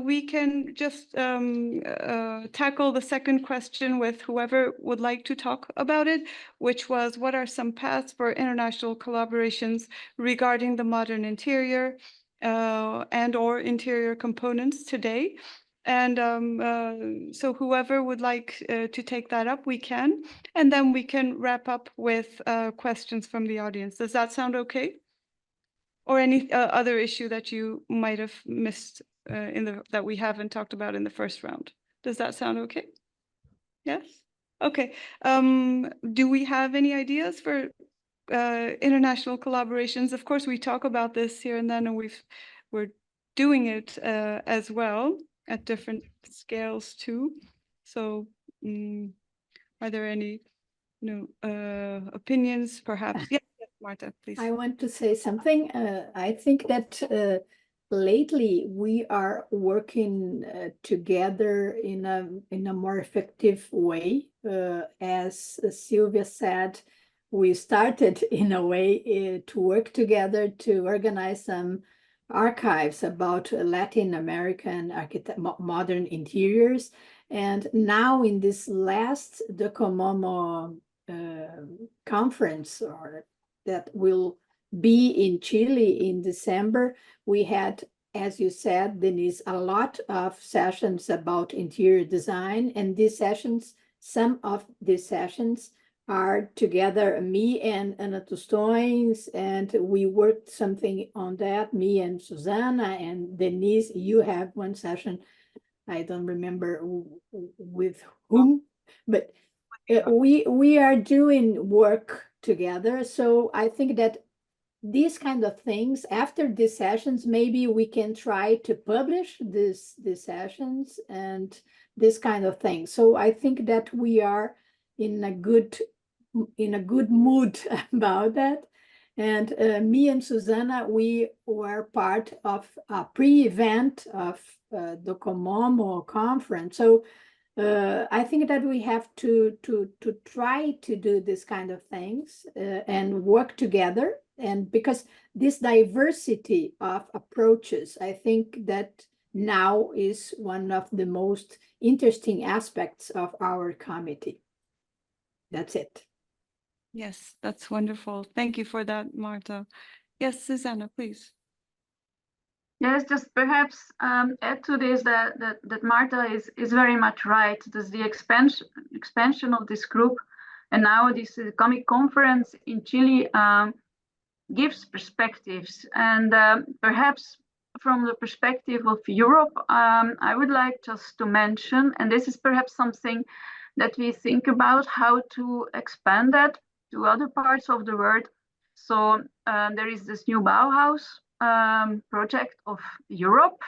we can just tackle the second question with whoever would like to talk about it, which was, what are some paths for international collaborations regarding the modern interior and or interior components today? And so whoever would like to take that up, we can. And then we can wrap up with questions from the audience. Does that sound okay? Or any other issue that you might have missed that we haven't talked about in the first round? Does that sound okay? Yes? Okay. Do we have any ideas for international collaborations? Of course, we talk about this here and then, and we're doing it as well at different scales too. So are there any opinions perhaps? Yes, Marta, please. I want to say something. I think that lately we are working together in a more effective way. As Silvia said, we started in a way to work together to organize some archives about Latin American modern interiors. And now in this last Docomomo conference that will be in Chile in December, we had, as you said, Denise, a lot of sessions about interior design. And these sessions, some of these sessions are together, me and Ana Tostões, and we worked something on that, me and Zsuzsanna, and Denise, you have one session, I don't remember with whom, but we are doing work together. So I think that these kind of things, after these sessions, maybe we can try to publish these sessions and this kind of thing. So I think that we are in a good mood about that. And me and Zsuzsanna, we were part of a pre-event of the Docomomo conference. So I think that we have to try to do this kind of things and work together. And because this diversity of approaches, I think that now is one of the most interesting aspects of our committee. That's it. Yes, that's wonderful. Thank you for that, Marta. Yes, Zsuzsanna, please. Yes, just perhaps add to this that Marta is very much right. There's the expansion of this group, and now this comic conference in Chile gives perspectives. And perhaps from the perspective of Europe, I would like just to mention, and this is perhaps something that we think about, how to expand that to other parts of the world. So there is this new Bauhaus project of Europe,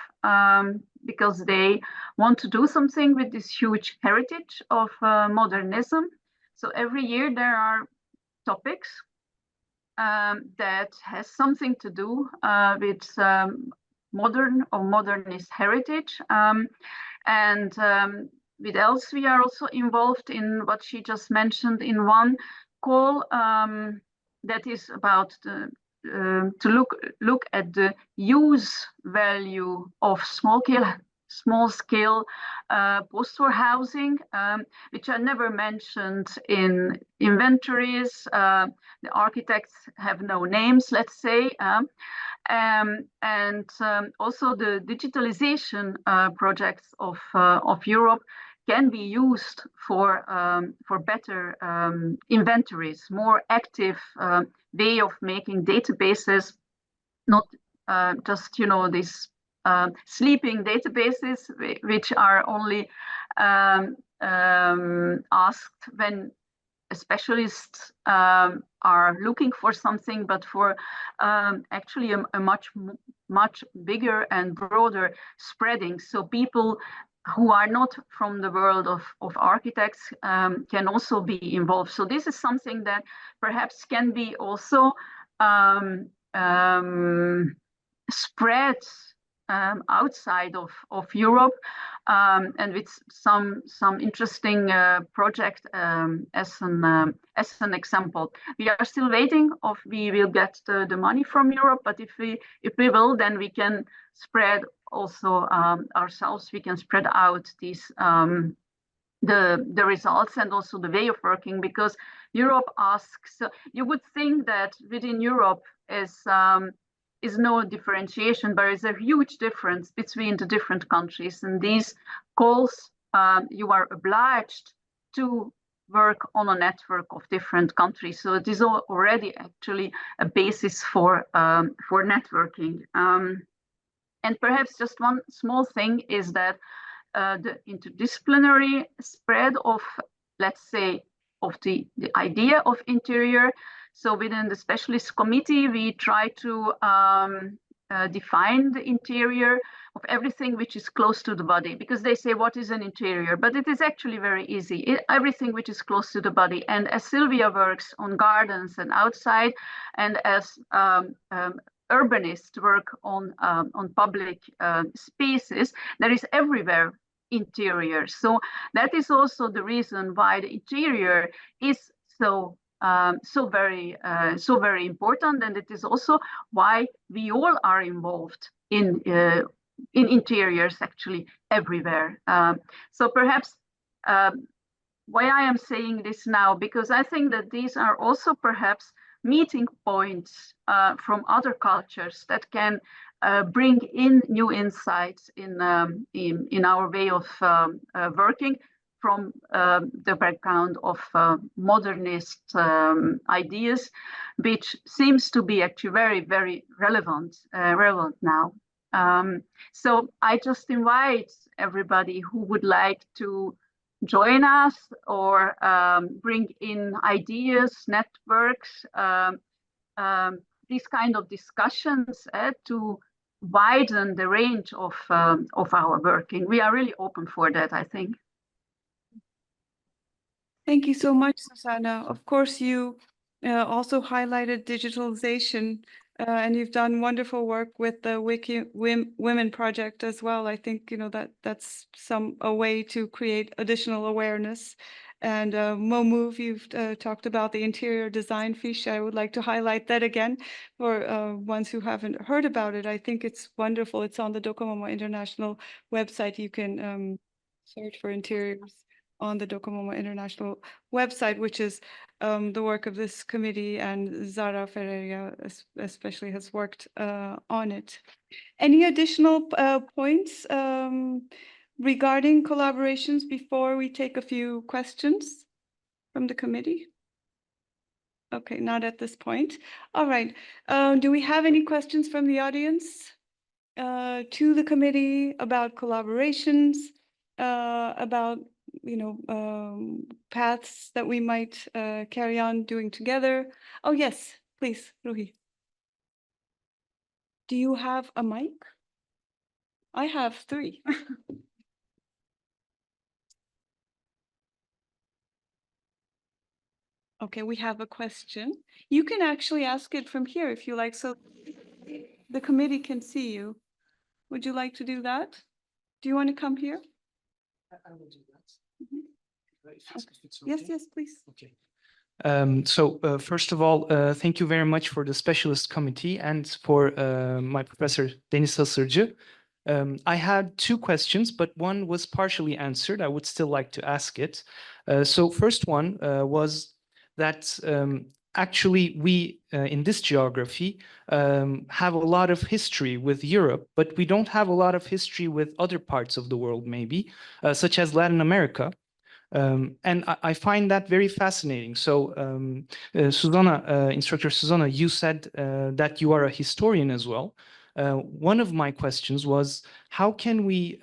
because they want to do something with this huge heritage of modernism. So every year there are topics that has something to do with modern or modernist heritage. And with Els, we are also involved in what she just mentioned in one call that is about to look at the use value of small scale post-war housing, which are never mentioned in inventories. The architects have no names, let's say, and also the digitalization projects of Europe can be used for better inventories, more active way of making databases, not just these sleeping databases which are only asked when specialists are looking for something, but for actually a much bigger and broader spreading. So people who are not from the world of architects can also be involved. So this is something that perhaps can be also spread outside of Europe, and with some interesting project as an example. We are still waiting if we will get the money from Europe, but if we will, then we can spread also ourselves. We can spread out these the results and also the way of working, because Europe asks. You would think that within Europe is no differentiation, but there is a huge difference between the different countries, and these calls you are obliged to work on a network of different countries. So it is already actually a basis for networking. And perhaps just one small thing is that the interdisciplinary spread of, let's say, of the idea of interior. So within the specialist committee, we try to define the interior of everything which is close to the body, because they say, what is an interior? But it is actually very easy. Everything which is close to the body. And as Silvia works on gardens and outside, and as urbanists work on public spaces, there is everywhere interior. So that is also the reason why the interior is so very important, and it is also why we all are involved in interiors actually everywhere. So perhaps why I am saying this now, because I think that these are also perhaps meeting points from other cultures that can bring in new insights in our way of working from the background of modernist ideas, which seems to be actually very, very relevant now. So I just invite everybody who would like to join us or bring in ideas, networks, these kind of discussions to widen the range of our working. We are really open for that, I think. Thank you so much, Zsuzsanna. Of course, you also highlighted digitalization, and you've done wonderful work with the Wiki Women project as well. I think that's a way to create additional awareness. And Momove, you've talked about the interior design fiche. I would like to highlight that again for ones who haven't heard about it. I think it's wonderful. It's on the Docomomo International website. You can search for interiors on the Docomomo International website, which is the work of this committee, and Zara Ferreira especially has worked on it. Any additional points regarding collaborations before we take a few questions from the committee? Okay, not at this point. All right. Do we have any questions from the audience to the committee about collaborations, about paths that we might carry on doing together? Oh, yes, please, Ruhi. Do you have a mic? I have 3. Okay, we have a question. You can actually ask it from here if you like, so the committee can see you. Would you like to do that? Do you want to come here? I will do that. If it's okay. Yes, please. Okay. So first of all, thank you very much for the specialist committee and for my professor, Deniz Hasirci. I had 2 questions, but one was partially answered. I would still like to ask it. So first one was that actually we, in this geography, have a lot of history with Europe, but we don't have a lot of history with other parts of the world, maybe, such as Latin America. And I find that very fascinating. So, Zsuzsanna, Instructor Zsuzsanna, you said that you are a historian as well. One of my questions was, how can we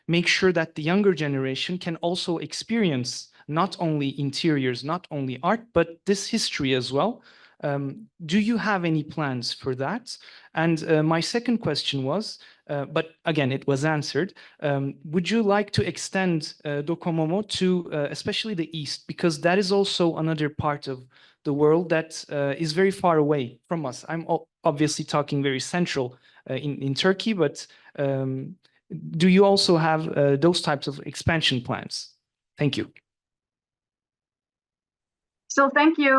make sure that the younger generation can also experience not only interiors, not only art, but this history as well? Do you have any plans for that? And my second question was, but again, it was answered. Would you like to extend Docomomo to especially the East? Because that is also another part of the world that is very far away from us. I'm obviously talking very central in Turkey, but do you also have those types of expansion plans? Thank you. So thank you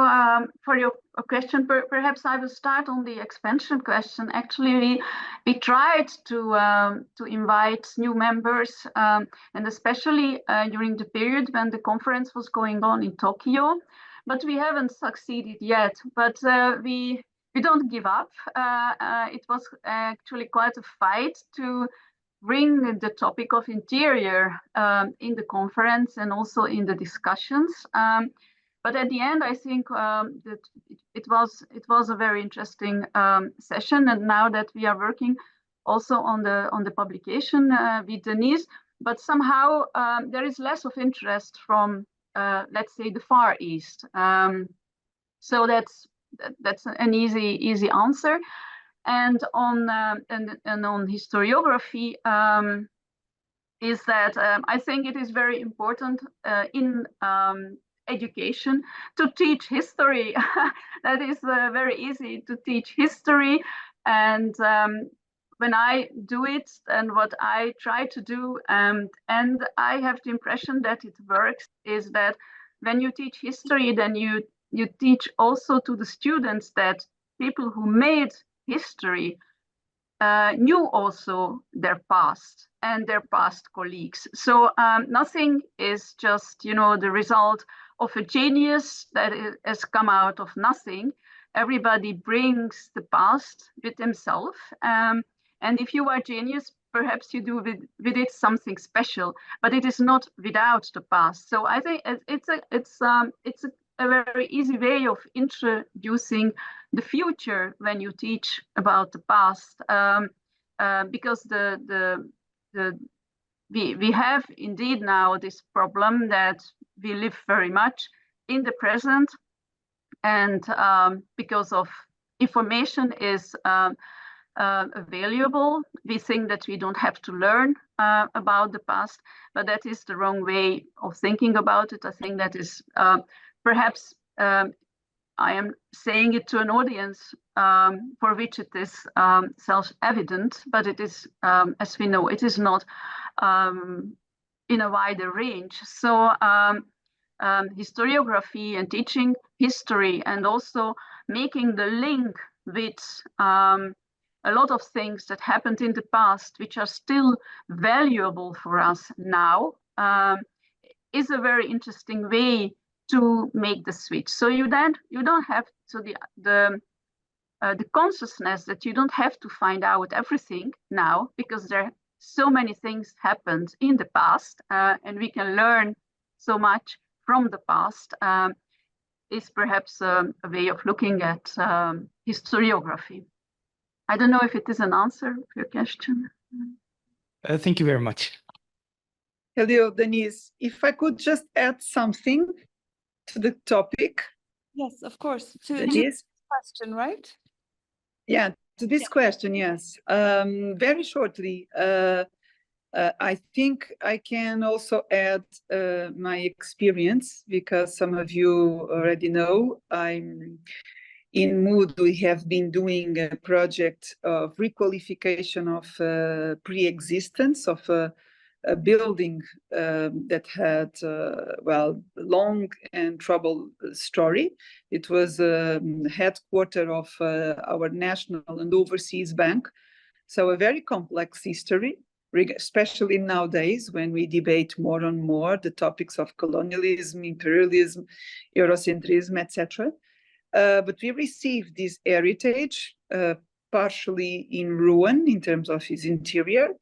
for your question. Perhaps I will start on the expansion question. Actually, we tried to invite new members, and especially during the period when the conference was going on in Tokyo, but we haven't succeeded yet. But we don't give up. It was actually quite a fight to bring the topic of interior in the conference and also in the discussions. But at the end, I think that it was a very interesting session. And now that we are working also on the publication with Denise, but somehow there is less of interest from, let's say, the Far East. So that's an easy answer. And on historiography, is that I think it is very important in education to teach history. That is very easy to teach history. And when I do it and what I try to do, and I have the impression that it works, is that when you teach history, then you teach also to the students that people who made history knew also their past and their past colleagues. So nothing is just, the result of a genius that has come out of nothing. Everybody brings the past with himself. And if you are genius, perhaps you do with it something special, but it is not without the past. So I think it's a very easy way of introducing the future when you teach about the past, because we have indeed now this problem that we live very much in the present, and because of information is available, we think that we don't have to learn about the past, but that is the wrong way of thinking about it. I think that is perhaps I am saying it to an audience for which it is self-evident, but it is, as we know, it is not in a wider range. So historiography and teaching history and also making the link with a lot of things that happened in the past, which are still valuable for us now, is a very interesting way to make the switch. So you don't have to the consciousness that you don't have to find out everything now, because there are so many things happened in the past, and we can learn so much from the past, is perhaps a way of looking at historiography. I don't know if it is an answer to your question. Thank you very much. Hello, Denise. If I could just add something to the topic. Yes, of course. To this question, right? Yeah, to this question, yes. Very shortly, I think I can also add my experience, because some of you already know in Mood, we have been doing a project of requalification of pre-existence of a building that had, long and troubled story. It was a headquarter of our national and overseas bank. So a very complex history, especially nowadays when we debate more and more the topics of colonialism, imperialism, Eurocentrism, etc. But we received this heritage partially in ruin in terms of its interior.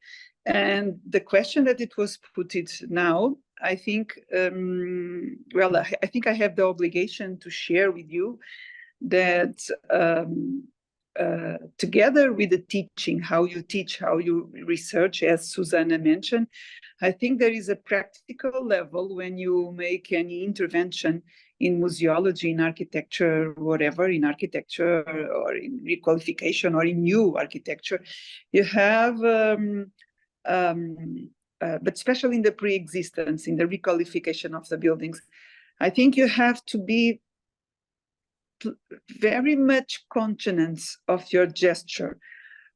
And the question that it was put now, I think, I think I have the obligation to share with you that together with the teaching, how you teach, how you research, as Zsuzsanna mentioned, I think there is a practical level when you make any intervention in museology, in architecture, whatever, in architecture or in requalification or in new architecture, you have, but especially in the pre-existence, in the requalification of the buildings, I think you have to be very much conscious of your gesture.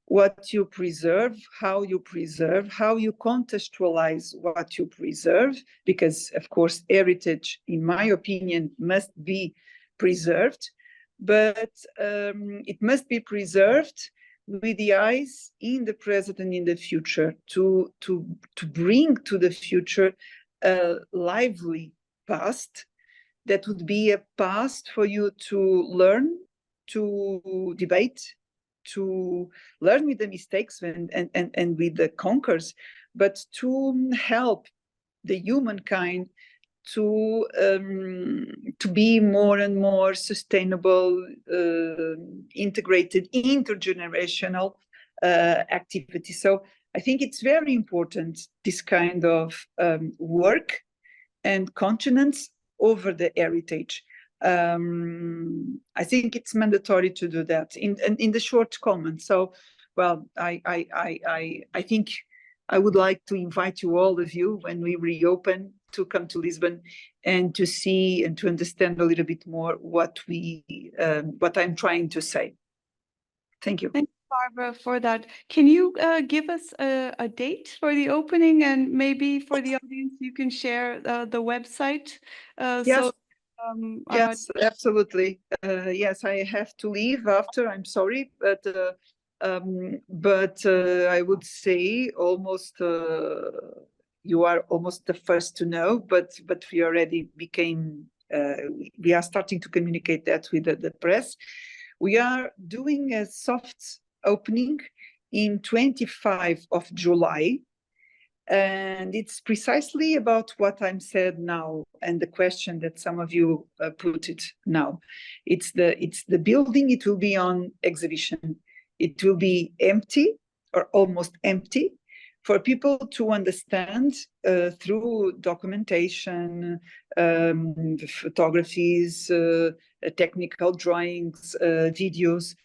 what you preserve, how you contextualize what you preserve, because of course heritage, in my opinion, must be preserved, but it must be preserved with the eyes in the present and in the future, to bring to the future a lively past that would be a past for you to learn, to debate, to learn with the mistakes and with the conquers, but to help the humankind to be more and more sustainable, integrated, intergenerational activity. So I think it's very important, this kind of work and continence over the heritage. I think it's mandatory to do that in the short comment. So, well, I think I would like to invite you, all of you, when we reopen, to come to Lisbon and to see and to understand a little bit more what I'm trying to say. Thank you. Thank you, Barbara, for that. Can you give us a date for the opening, and maybe for the audience you can share the website? Yes. So, yes, absolutely. Yes, I have to leave after. I'm sorry, but I would say almost. You are almost the first to know, but we already became. We are starting to communicate that with the press. We are doing a soft opening in 25 of July, and it's precisely about what I'm said now, and the question that some of you put it now. It's the building. It will be on exhibition. It will be empty or almost empty, for people to understand through documentation, photographies, technical drawings, videos,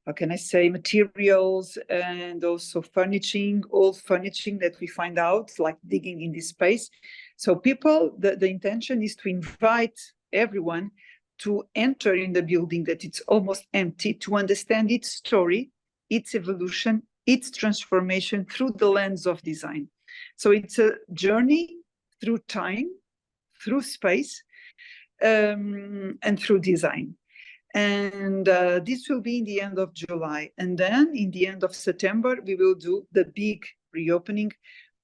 how can I say, materials, and also furnishing, old furnishing that we find out, like digging in this space. So people, the intention is to invite everyone to enter in the building that it's almost empty, to understand its story, its evolution, its transformation through the lens of design. So it's a journey through time, through space, and through design. And this will be in the end of July. And then in the end of September, we will do the big reopening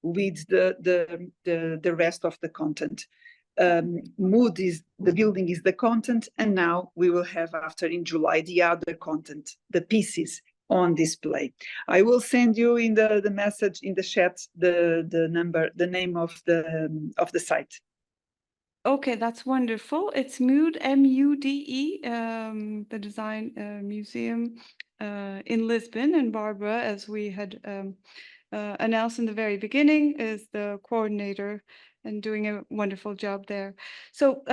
with the rest of the content. Mood is, the building is the content, and now we will have, after in July, the other content, the pieces on display. I will send you in the message in the chat the number, the name of the site. Okay, that's wonderful. It's Mude, M-U-D-E, the Design Museum in Lisbon. And Barbara, as we had announced in the very beginning, is the coordinator and doing a wonderful job there. So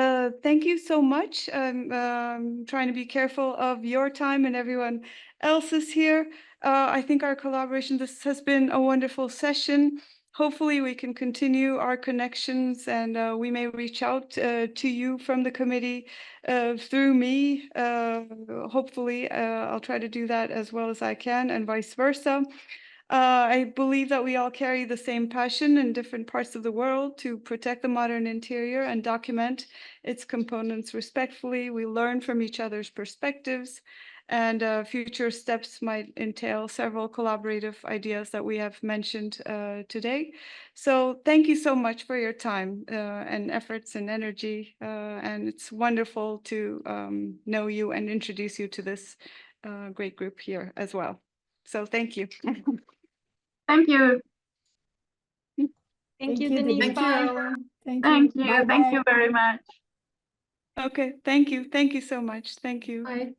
thank you so much. I'm trying to be careful of your time and everyone else's here. I think our collaboration, this has been a wonderful session. Hopefully we can continue our connections, and we may reach out to you from the committee through me. Hopefully I'll try to do that as well as I can, and vice versa. I believe that we all carry the same passion in different parts of the world to protect the modern interior and document its components respectfully. We learn from each other's perspectives, and future steps might entail several collaborative ideas that we have mentioned today. So thank you so much for your time and efforts and energy, and it's wonderful to know you and introduce you to this great group here as well. So thank you. Thank you. Thank you, Denise. Thank Bye. Thank you. Thank you very much. Okay, thank you. Thank you so much. Thank you. Bye.